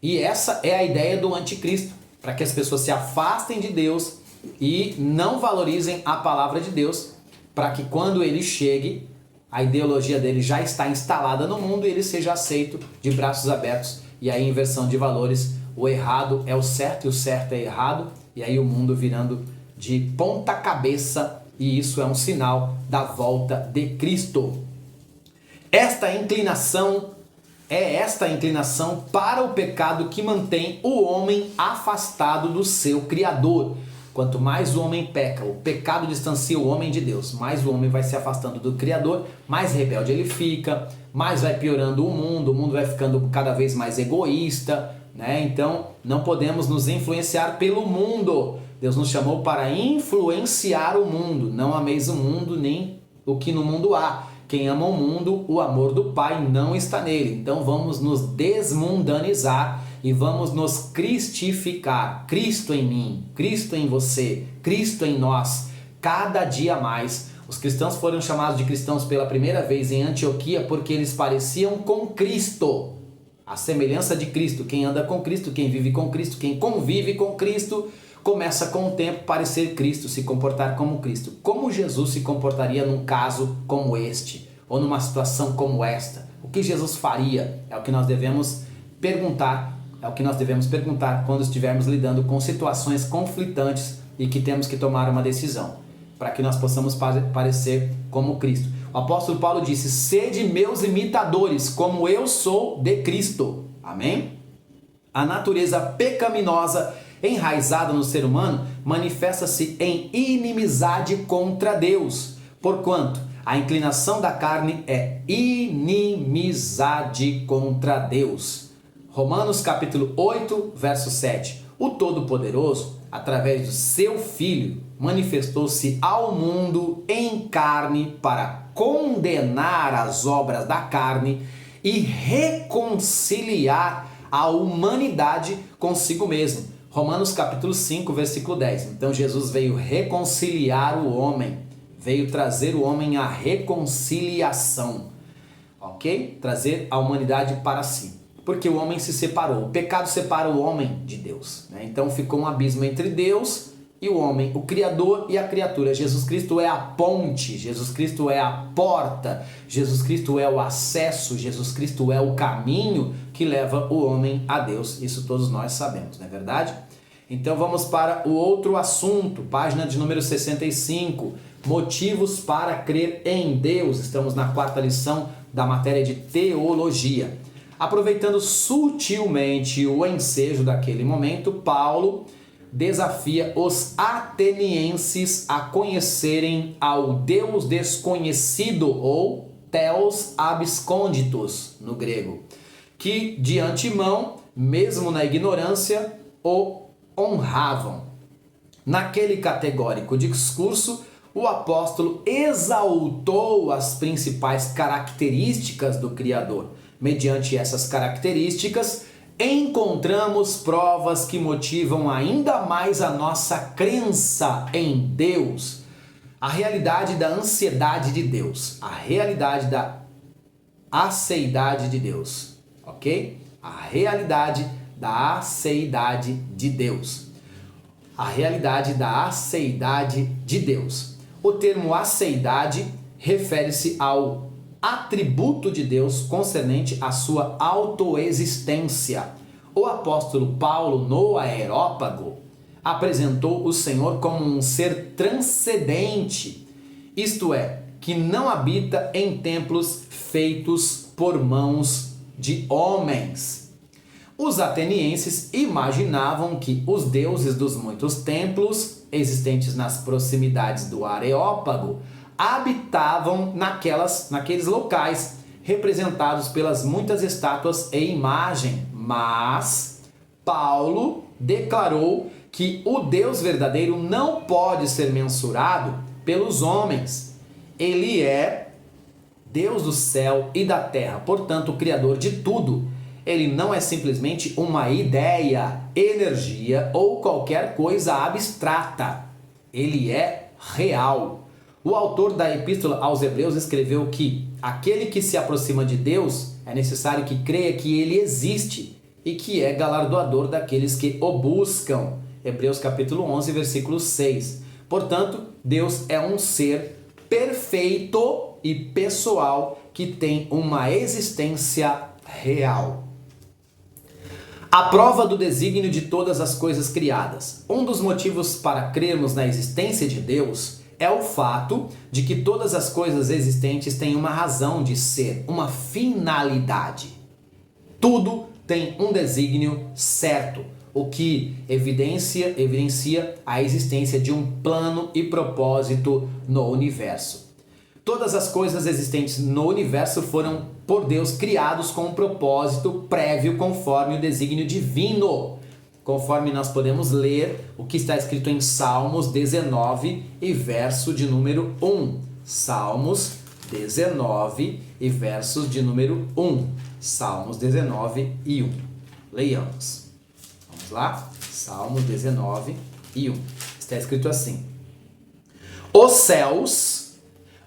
E essa é a ideia do anticristo, para que as pessoas se afastem de Deus e não valorizem a palavra de Deus, para que quando ele chegue, a ideologia dele já está instalada no mundo e ele seja aceito de braços abertos. E aí, inversão de valores, o errado é o certo e o certo é errado, e aí o mundo virando de ponta cabeça, e isso é um sinal da volta de Cristo. Esta inclinação para o pecado que mantém o homem afastado do seu Criador. Quanto mais o homem peca, o pecado distancia o homem de Deus, mais o homem vai se afastando do Criador, mais rebelde ele fica, mais vai piorando o mundo vai ficando cada vez mais egoísta, né? Então não podemos nos influenciar pelo mundo. Deus nos chamou para influenciar o mundo. Não ameis o mundo nem o que no mundo há. Quem ama o mundo, o amor do Pai não está nele. Então vamos nos desmundanizar e vamos nos cristificar. Cristo em mim, Cristo em você, Cristo em nós. Cada dia mais. Os cristãos foram chamados de cristãos pela primeira vez em Antioquia porque eles pareciam com Cristo. A semelhança de Cristo. Quem anda com Cristo, quem vive com Cristo, quem convive com Cristo, começa com o tempo a parecer Cristo, se comportar como Cristo. Como Jesus se comportaria num caso como este, ou numa situação como esta? O que Jesus faria? É o que nós devemos perguntar, quando estivermos lidando com situações conflitantes e que temos que tomar uma decisão, para que nós possamos parecer como Cristo. O apóstolo Paulo disse: sede meus imitadores, como eu sou de Cristo. Amém? A natureza pecaminosa enraizada no ser humano manifesta-se em inimizade contra Deus, porquanto a inclinação da carne é inimizade contra Deus. Romanos capítulo 8, verso 7. O Todo-Poderoso, através do seu Filho, manifestou-se ao mundo em carne para condenar as obras da carne e reconciliar a humanidade consigo mesmo. Romanos capítulo 5, versículo 10. Então Jesus veio reconciliar o homem, veio trazer o homem à reconciliação, ok? Trazer a humanidade para si, porque o homem se separou, o pecado separa o homem de Deus, né? Então ficou um abismo entre Deus e o homem, o Criador e a criatura. Jesus Cristo é a ponte, Jesus Cristo é a porta, Jesus Cristo é o acesso, Jesus Cristo é o caminho que leva o homem a Deus. Isso todos nós sabemos, não é verdade? Então vamos para o outro assunto, página de número 65, motivos para crer em Deus. Estamos na 4ª lição da matéria de teologia. Aproveitando sutilmente o ensejo daquele momento, Paulo desafia os atenienses a conhecerem ao Deus desconhecido, ou Theos absconditos no grego, que de antemão, mesmo na ignorância, o honravam. Naquele categórico discurso, o apóstolo exaltou as principais características do Criador. Mediante essas características, encontramos provas que motivam ainda mais a nossa crença em Deus. A realidade da ansiedade de Deus, a realidade da aceidade de Deus, ok? A realidade da aceidade de Deus. A realidade da aceidade de Deus. O termo aceidade refere-se ao atributo de Deus concernente à sua autoexistência. O apóstolo Paulo, no Areópago, apresentou o Senhor como um ser transcendente, isto é, que não habita em templos feitos por mãos de homens. Os atenienses imaginavam que os deuses dos muitos templos existentes nas proximidades do Areópago habitavam naqueles locais representados pelas muitas estátuas e imagem, mas Paulo declarou que o Deus verdadeiro não pode ser mensurado pelos homens. Ele é Deus do céu e da terra, portanto, o Criador de tudo. ele não é simplesmente uma ideia, energia ou qualquer coisa abstrata. Ele é real. O autor da Epístola aos Hebreus escreveu que aquele que se aproxima de Deus é necessário que creia que ele existe e que é galardoador daqueles que o buscam. Hebreus capítulo 11, versículo 6. Portanto, Deus é um ser perfeito e pessoal que tem uma existência real. A prova do desígnio de todas as coisas criadas. Um dos motivos para crermos na existência de Deus é o fato de que todas as coisas existentes têm uma razão de ser, uma finalidade. Tudo tem um desígnio certo, o que evidencia a existência de um plano e propósito no universo. Todas as coisas existentes no universo foram por Deus criados com um propósito prévio conforme o desígnio divino. Conforme nós podemos ler o que está escrito em Salmos 19 e verso de número 1. Salmos 19 e versos de número 1. Salmos 19 e 1. Leiamos. Vamos lá? Salmos 19 e 1. Está escrito assim: os céus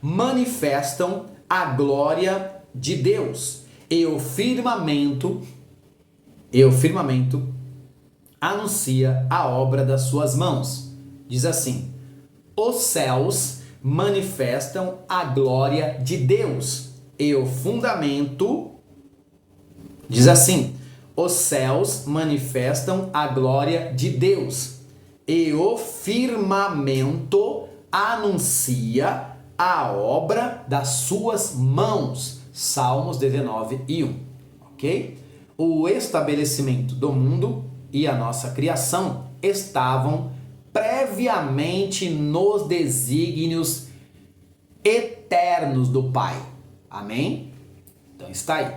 manifestam a glória de Deus, e o firmamento anuncia a obra das suas mãos. Diz assim: os céus manifestam a glória de Deus, e o fundamento, diz assim, os céus manifestam a glória de Deus, e o firmamento anuncia a obra das suas mãos. Salmos 19 e 1, ok? O estabelecimento do mundo e a nossa criação estavam previamente nos desígnios eternos do Pai. Amém? Então está aí.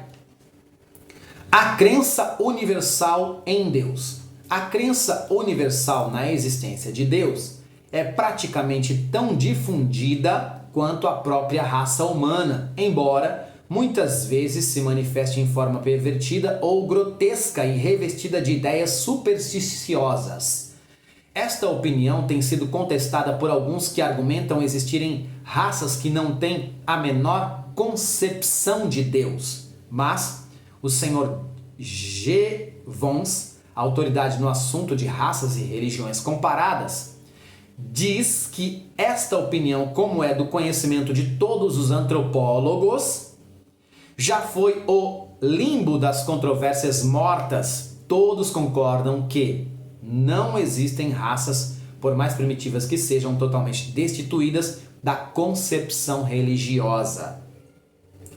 A crença universal em Deus. A crença universal na existência de Deus é praticamente tão difundida quanto a própria raça humana, embora muitas vezes se manifeste em forma pervertida ou grotesca e revestida de ideias supersticiosas. Esta opinião tem sido contestada por alguns que argumentam existirem raças que não têm a menor concepção de Deus. Mas o Sr. G. Vons, autoridade no assunto de raças e religiões comparadas, diz que esta opinião, como é do conhecimento de todos os antropólogos, já foi o limbo das controvérsias mortas. Todos concordam que não existem raças, por mais primitivas que sejam, totalmente destituídas da concepção religiosa.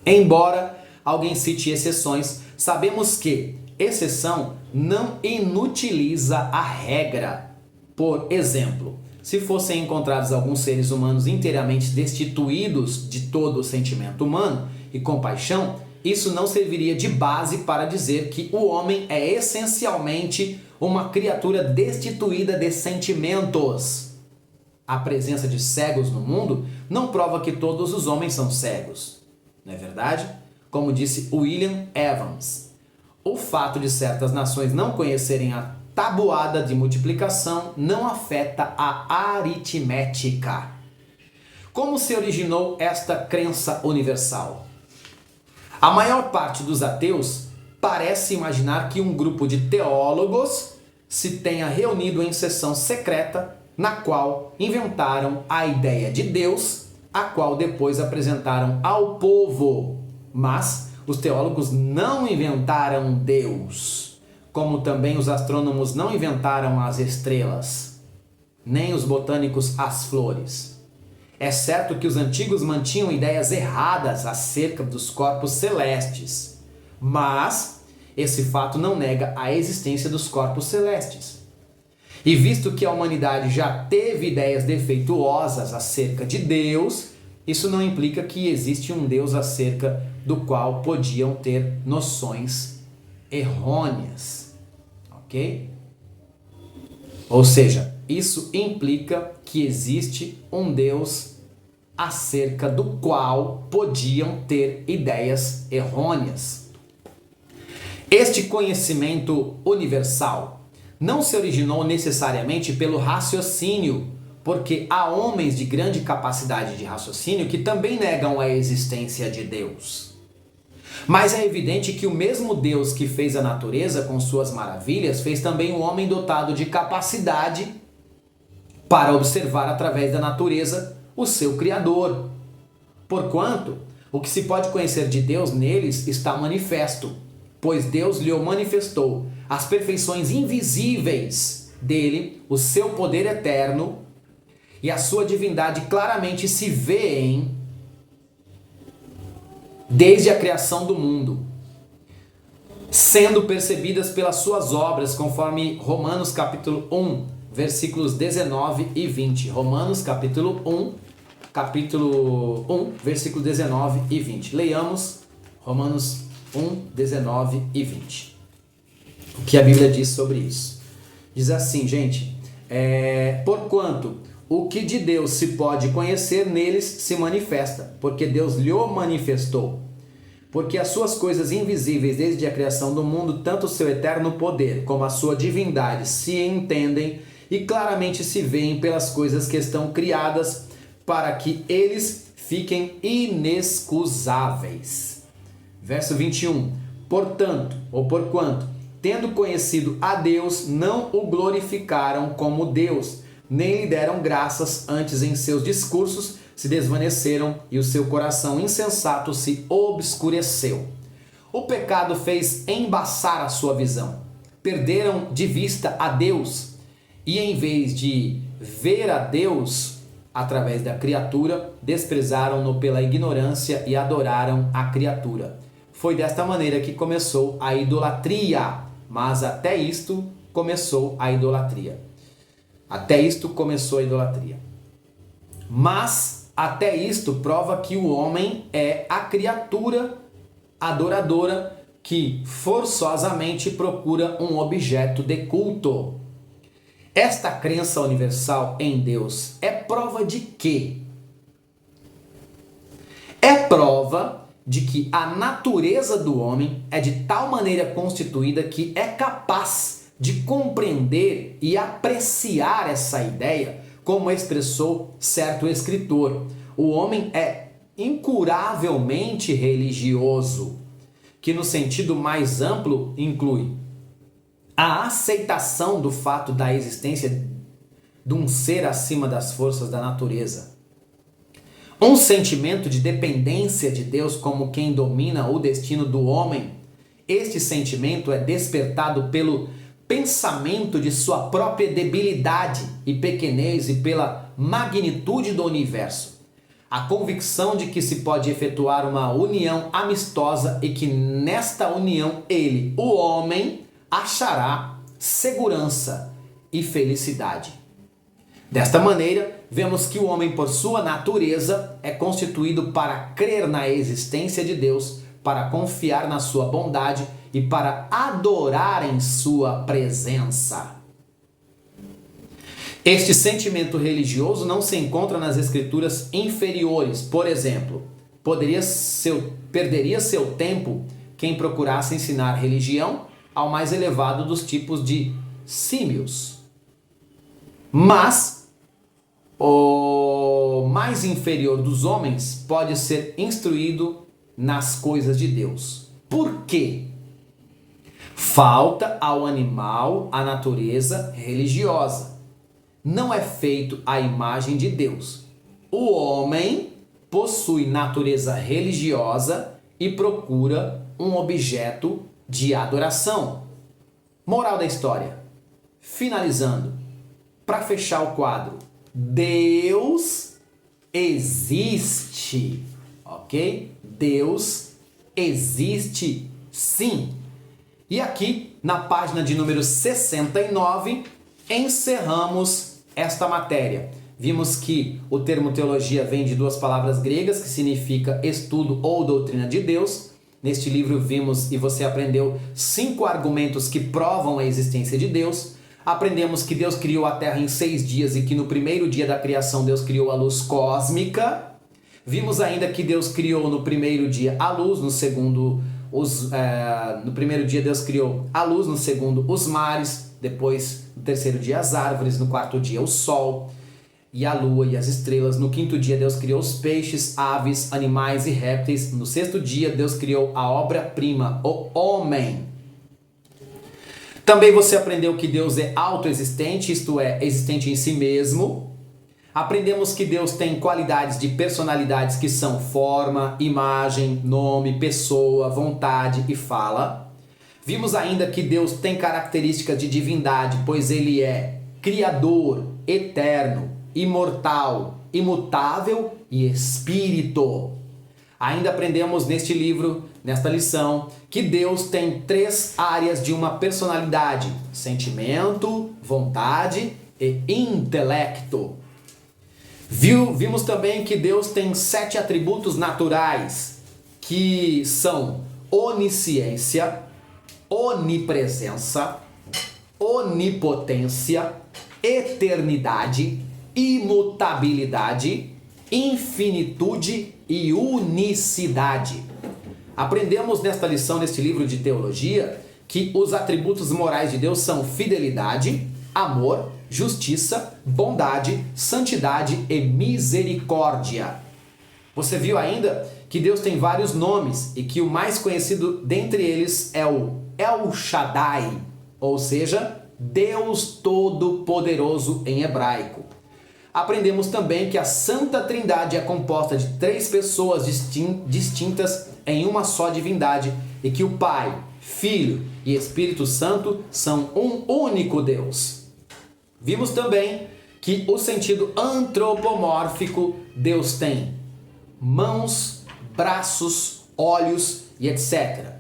Embora alguém cite exceções, sabemos que exceção não inutiliza a regra. Por exemplo, se fossem encontrados alguns seres humanos inteiramente destituídos de todo o sentimento humano e compaixão, isso não serviria de base para dizer que o homem é essencialmente uma criatura destituída de sentimentos. A presença de cegos no mundo não prova que todos os homens são cegos, não é verdade? Como disse William Evans, o fato de certas nações não conhecerem a tabuada de multiplicação não afeta a aritmética. Como se originou esta crença universal? A maior parte dos ateus parece imaginar que um grupo de teólogos se tenha reunido em sessão secreta na qual inventaram a ideia de Deus, a qual depois apresentaram ao povo. Mas os teólogos não inventaram Deus, como também os astrônomos não inventaram as estrelas, nem os botânicos as flores. É certo que os antigos mantinham ideias erradas acerca dos corpos celestes, mas esse fato não nega a existência dos corpos celestes. E visto que a humanidade já teve ideias defeituosas acerca de Deus, isso não implica que existe um Deus acerca do qual podiam ter noções errôneas, ok? Ou seja, isso implica que existe um Deus acerca do qual podiam ter ideias errôneas. Este conhecimento universal não se originou necessariamente pelo raciocínio, porque há homens de grande capacidade de raciocínio que também negam a existência de Deus. Mas é evidente que o mesmo Deus que fez a natureza com suas maravilhas, fez também o homem dotado de capacidade para observar através da natureza o seu Criador. Porquanto, o que se pode conhecer de Deus neles está manifesto, pois Deus lhe o manifestou, as perfeições invisíveis dele, o seu poder eterno e a sua divindade claramente se vêem desde a criação do mundo, sendo percebidas pelas suas obras, conforme Romanos capítulo 1, versículos 19 e 20. Romanos capítulo 1, versículo 19 e 20. Leiamos Romanos 1, 19 e 20. O que a Bíblia diz sobre isso? Diz assim, gente, porquanto o que de Deus se pode conhecer neles se manifesta, porque Deus lhe o manifestou. Porque as suas coisas invisíveis desde a criação do mundo, tanto o seu eterno poder como a sua divindade se entendem e claramente se veem pelas coisas que estão criadas, para que eles fiquem inexcusáveis. Verso 21. Portanto, ou porquanto, tendo conhecido a Deus, não o glorificaram como Deus, nem lhe deram graças, antes em seus discursos se desvaneceram e o seu coração insensato se obscureceu. O pecado fez embaçar a sua visão. Perderam de vista a Deus e, em vez de ver a Deus através da criatura, desprezaram-no pela ignorância e adoraram a criatura. Foi desta maneira que começou a idolatria, mas até isto começou a idolatria. Mas até isto prova que o homem é a criatura adoradora que forçosamente procura um objeto de culto. Esta crença universal em Deus é prova de quê? É prova de que a natureza do homem é de tal maneira constituída que é capaz de compreender e apreciar essa ideia, como expressou certo escritor. O homem é incuravelmente religioso, que no sentido mais amplo inclui a aceitação do fato da existência de um ser acima das forças da natureza, um sentimento de dependência de Deus como quem domina o destino do homem. Este sentimento é despertado pelo pensamento de sua própria debilidade e pequenez e pela magnitude do universo. A convicção de que se pode efetuar uma união amistosa e que nesta união ele, o homem, achará segurança e felicidade. Desta maneira, vemos que o homem, por sua natureza, é constituído para crer na existência de Deus, para confiar na sua bondade e para adorar em sua presença. Este sentimento religioso não se encontra nas escrituras inferiores. Por exemplo, perderia seu tempo quem procurasse ensinar religião ao mais elevado dos tipos de símios. Mas o mais inferior dos homens pode ser instruído nas coisas de Deus. Por quê? Falta ao animal a natureza religiosa. Não é feito à imagem de Deus. O homem possui natureza religiosa e procura um objeto de adoração. Moral da história. Finalizando, para fechar o quadro, Deus existe, ok? Deus existe sim. E aqui, na página de número 69, encerramos esta matéria. Vimos que o termo teologia vem de duas palavras gregas, que significa estudo ou doutrina de Deus. Neste livro vimos e você aprendeu 5 argumentos que provam a existência de Deus. Aprendemos que Deus criou a Terra em 6 dias e que no primeiro dia da criação Deus criou a luz cósmica. Vimos ainda que Deus criou no primeiro dia a luz, no segundo no primeiro dia Deus criou a luz, no segundo os mares, depois no terceiro dia as árvores, no quarto dia o sol e a lua e as estrelas. No quinto dia Deus criou os peixes, aves, animais e répteis. No sexto dia Deus criou a obra-prima, o homem. Também você aprendeu que Deus é autoexistente, isto é, existente em si mesmo. Aprendemos que Deus tem qualidades de personalidades que são forma, imagem, nome, pessoa, vontade e fala. Vimos ainda que Deus tem características de divindade, pois Ele é criador, eterno, imortal, imutável e espírito. Ainda aprendemos neste livro, nesta lição, que Deus tem 3 áreas de uma personalidade: sentimento, vontade e intelecto. Vimos também que Deus tem 7 atributos naturais, que são onisciência, onipresença, onipotência, eternidade, imutabilidade, infinitude e unicidade. Aprendemos nesta lição, neste livro de teologia, que os atributos morais de Deus são fidelidade, amor, justiça, bondade, santidade e misericórdia. Você viu ainda que Deus tem vários nomes e que o mais conhecido dentre eles é o El Shaddai, ou seja, Deus Todo-Poderoso em hebraico. Aprendemos também que a Santa Trindade é composta de 3 pessoas distintas em uma só divindade e que o Pai, Filho e Espírito Santo são um único Deus. Vimos também que o sentido antropomórfico, Deus tem mãos, braços, olhos e etc.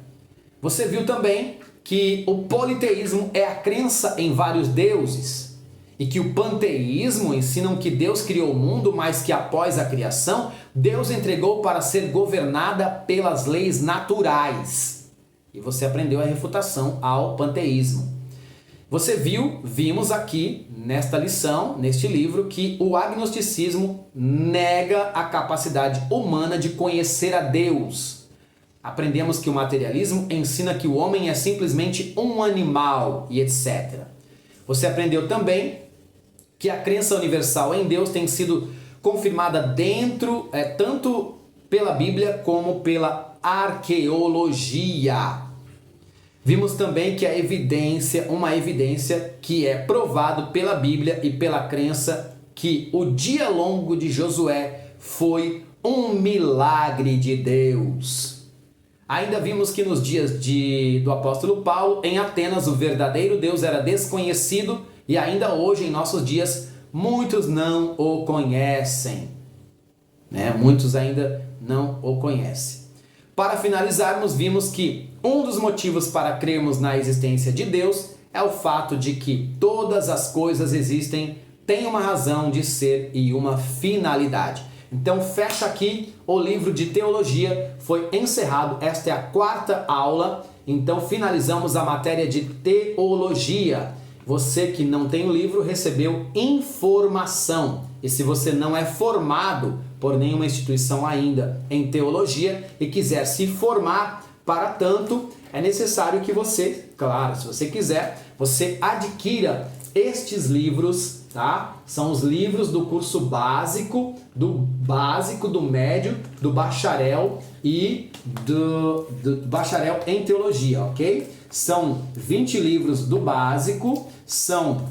Você viu também que o politeísmo é a crença em vários deuses e que o panteísmo ensina que Deus criou o mundo, mas que após a criação, Deus entregou para ser governada pelas leis naturais. E você aprendeu a refutação ao panteísmo. Vimos aqui nesta lição, neste livro, que o agnosticismo nega a capacidade humana de conhecer a Deus. Aprendemos que o materialismo ensina que o homem é simplesmente um animal e etc. Você aprendeu também que a crença universal em Deus tem sido confirmada tanto pela Bíblia como pela arqueologia. Vimos também que uma evidência que é provado pela Bíblia e pela crença que o dia longo de Josué foi um milagre de Deus. Ainda vimos que nos dias do apóstolo Paulo, em Atenas, o verdadeiro Deus era desconhecido e ainda hoje, em nossos dias, muitos não o conhecem. Muitos ainda não o conhecem. Para finalizarmos, vimos que um dos motivos para crermos na existência de Deus é o fato de que todas as coisas existem, têm uma razão de ser e uma finalidade. Então fecha aqui o livro de teologia, foi encerrado, esta é a 4ª aula, então finalizamos a matéria de teologia. Você que não tem o livro recebeu informação, e se você não é formado por nenhuma instituição ainda em teologia e quiser se formar para tanto, é necessário que você, claro, se você quiser, você adquira estes livros, tá? São os livros do curso básico, do médio, do bacharel e do bacharel em teologia, ok? São 20 livros do básico, são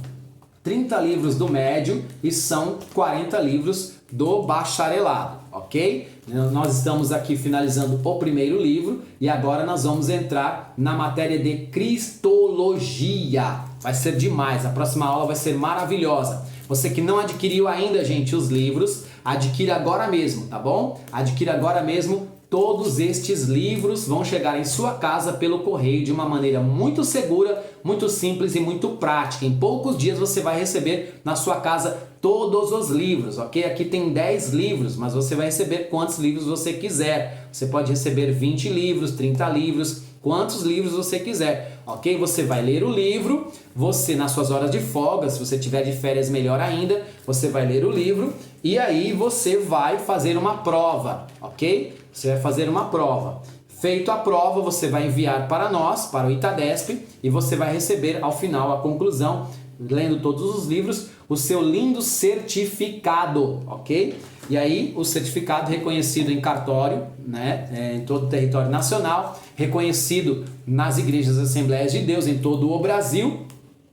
30 livros do médio e são 40 livros do bacharelado, ok? Nós estamos aqui finalizando o primeiro livro e agora nós vamos entrar na matéria de Cristologia. Vai ser demais, a próxima aula vai ser maravilhosa. Você que não adquiriu ainda, gente, os livros, adquira agora mesmo, tá bom? Adquira agora mesmo. Todos estes livros vão chegar em sua casa pelo correio de uma maneira muito segura, muito simples e muito prática. Em poucos dias você vai receber na sua casa todos os livros, ok? Aqui tem 10 livros, mas você vai receber quantos livros você quiser. Você pode receber 20 livros, 30 livros, quantos livros você quiser, ok? Você vai ler o livro, você nas suas horas de folga, se você tiver de férias melhor ainda, você vai ler o livro e aí você vai fazer uma prova, ok? Você vai fazer uma prova. Feito a prova, você vai enviar para nós, para o Itadesp, e você vai receber ao final a conclusão, lendo todos os livros, o seu lindo certificado, ok? E aí o certificado reconhecido em cartório, né, em todo o território nacional, reconhecido nas igrejas Assembleias de Deus em todo o Brasil,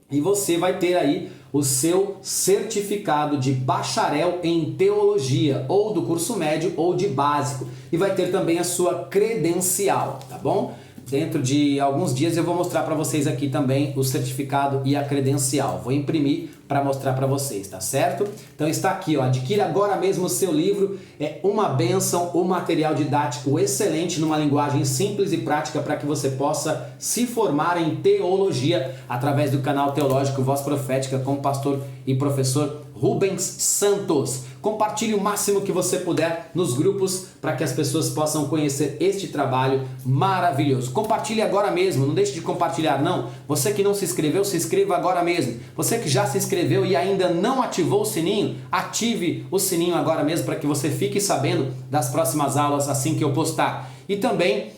e você vai ter aí o seu certificado de bacharel em teologia, ou do curso médio ou de básico, e vai ter também a sua credencial, tá bom? Dentro de alguns dias eu vou mostrar para vocês aqui também o certificado e a credencial. Vou imprimir para mostrar para vocês, tá certo? Então está aqui, ó, adquira agora mesmo o seu livro, é uma bênção, um material didático excelente numa linguagem simples e prática para que você possa se formar em teologia através do canal teológico Voz Profética com o pastor e professor Rubens Santos. Compartilhe o máximo que você puder nos grupos para que as pessoas possam conhecer este trabalho maravilhoso. Compartilhe agora mesmo, não deixe de compartilhar não. Você que não se inscreveu, se inscreva agora mesmo. Você que já se inscreveu e ainda não ativou o sininho, ative o sininho agora mesmo para que você fique sabendo das próximas aulas assim que eu postar. E também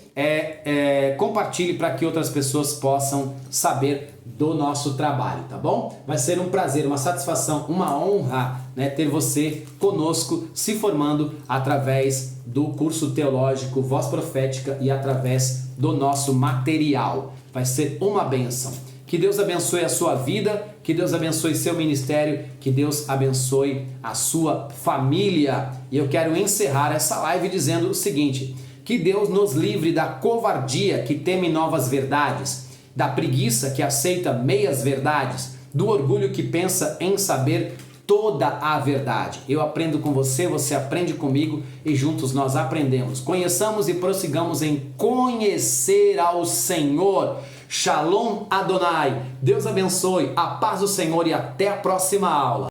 compartilhe para que outras pessoas possam saber do nosso trabalho, tá bom? Vai ser um prazer, uma satisfação, uma honra, né, ter você conosco se formando através do curso teológico Voz Profética e através do nosso material. Vai ser uma bênção. Que Deus abençoe a sua vida, que Deus abençoe seu ministério, que Deus abençoe a sua família. E eu quero encerrar essa live dizendo o seguinte: que Deus nos livre da covardia que teme novas verdades, da preguiça que aceita meias verdades, do orgulho que pensa em saber toda a verdade. Eu aprendo com você, você aprende comigo e juntos nós aprendemos. Conheçamos e prossigamos em conhecer ao Senhor. Shalom Adonai. Deus abençoe, a paz do Senhor e até a próxima aula.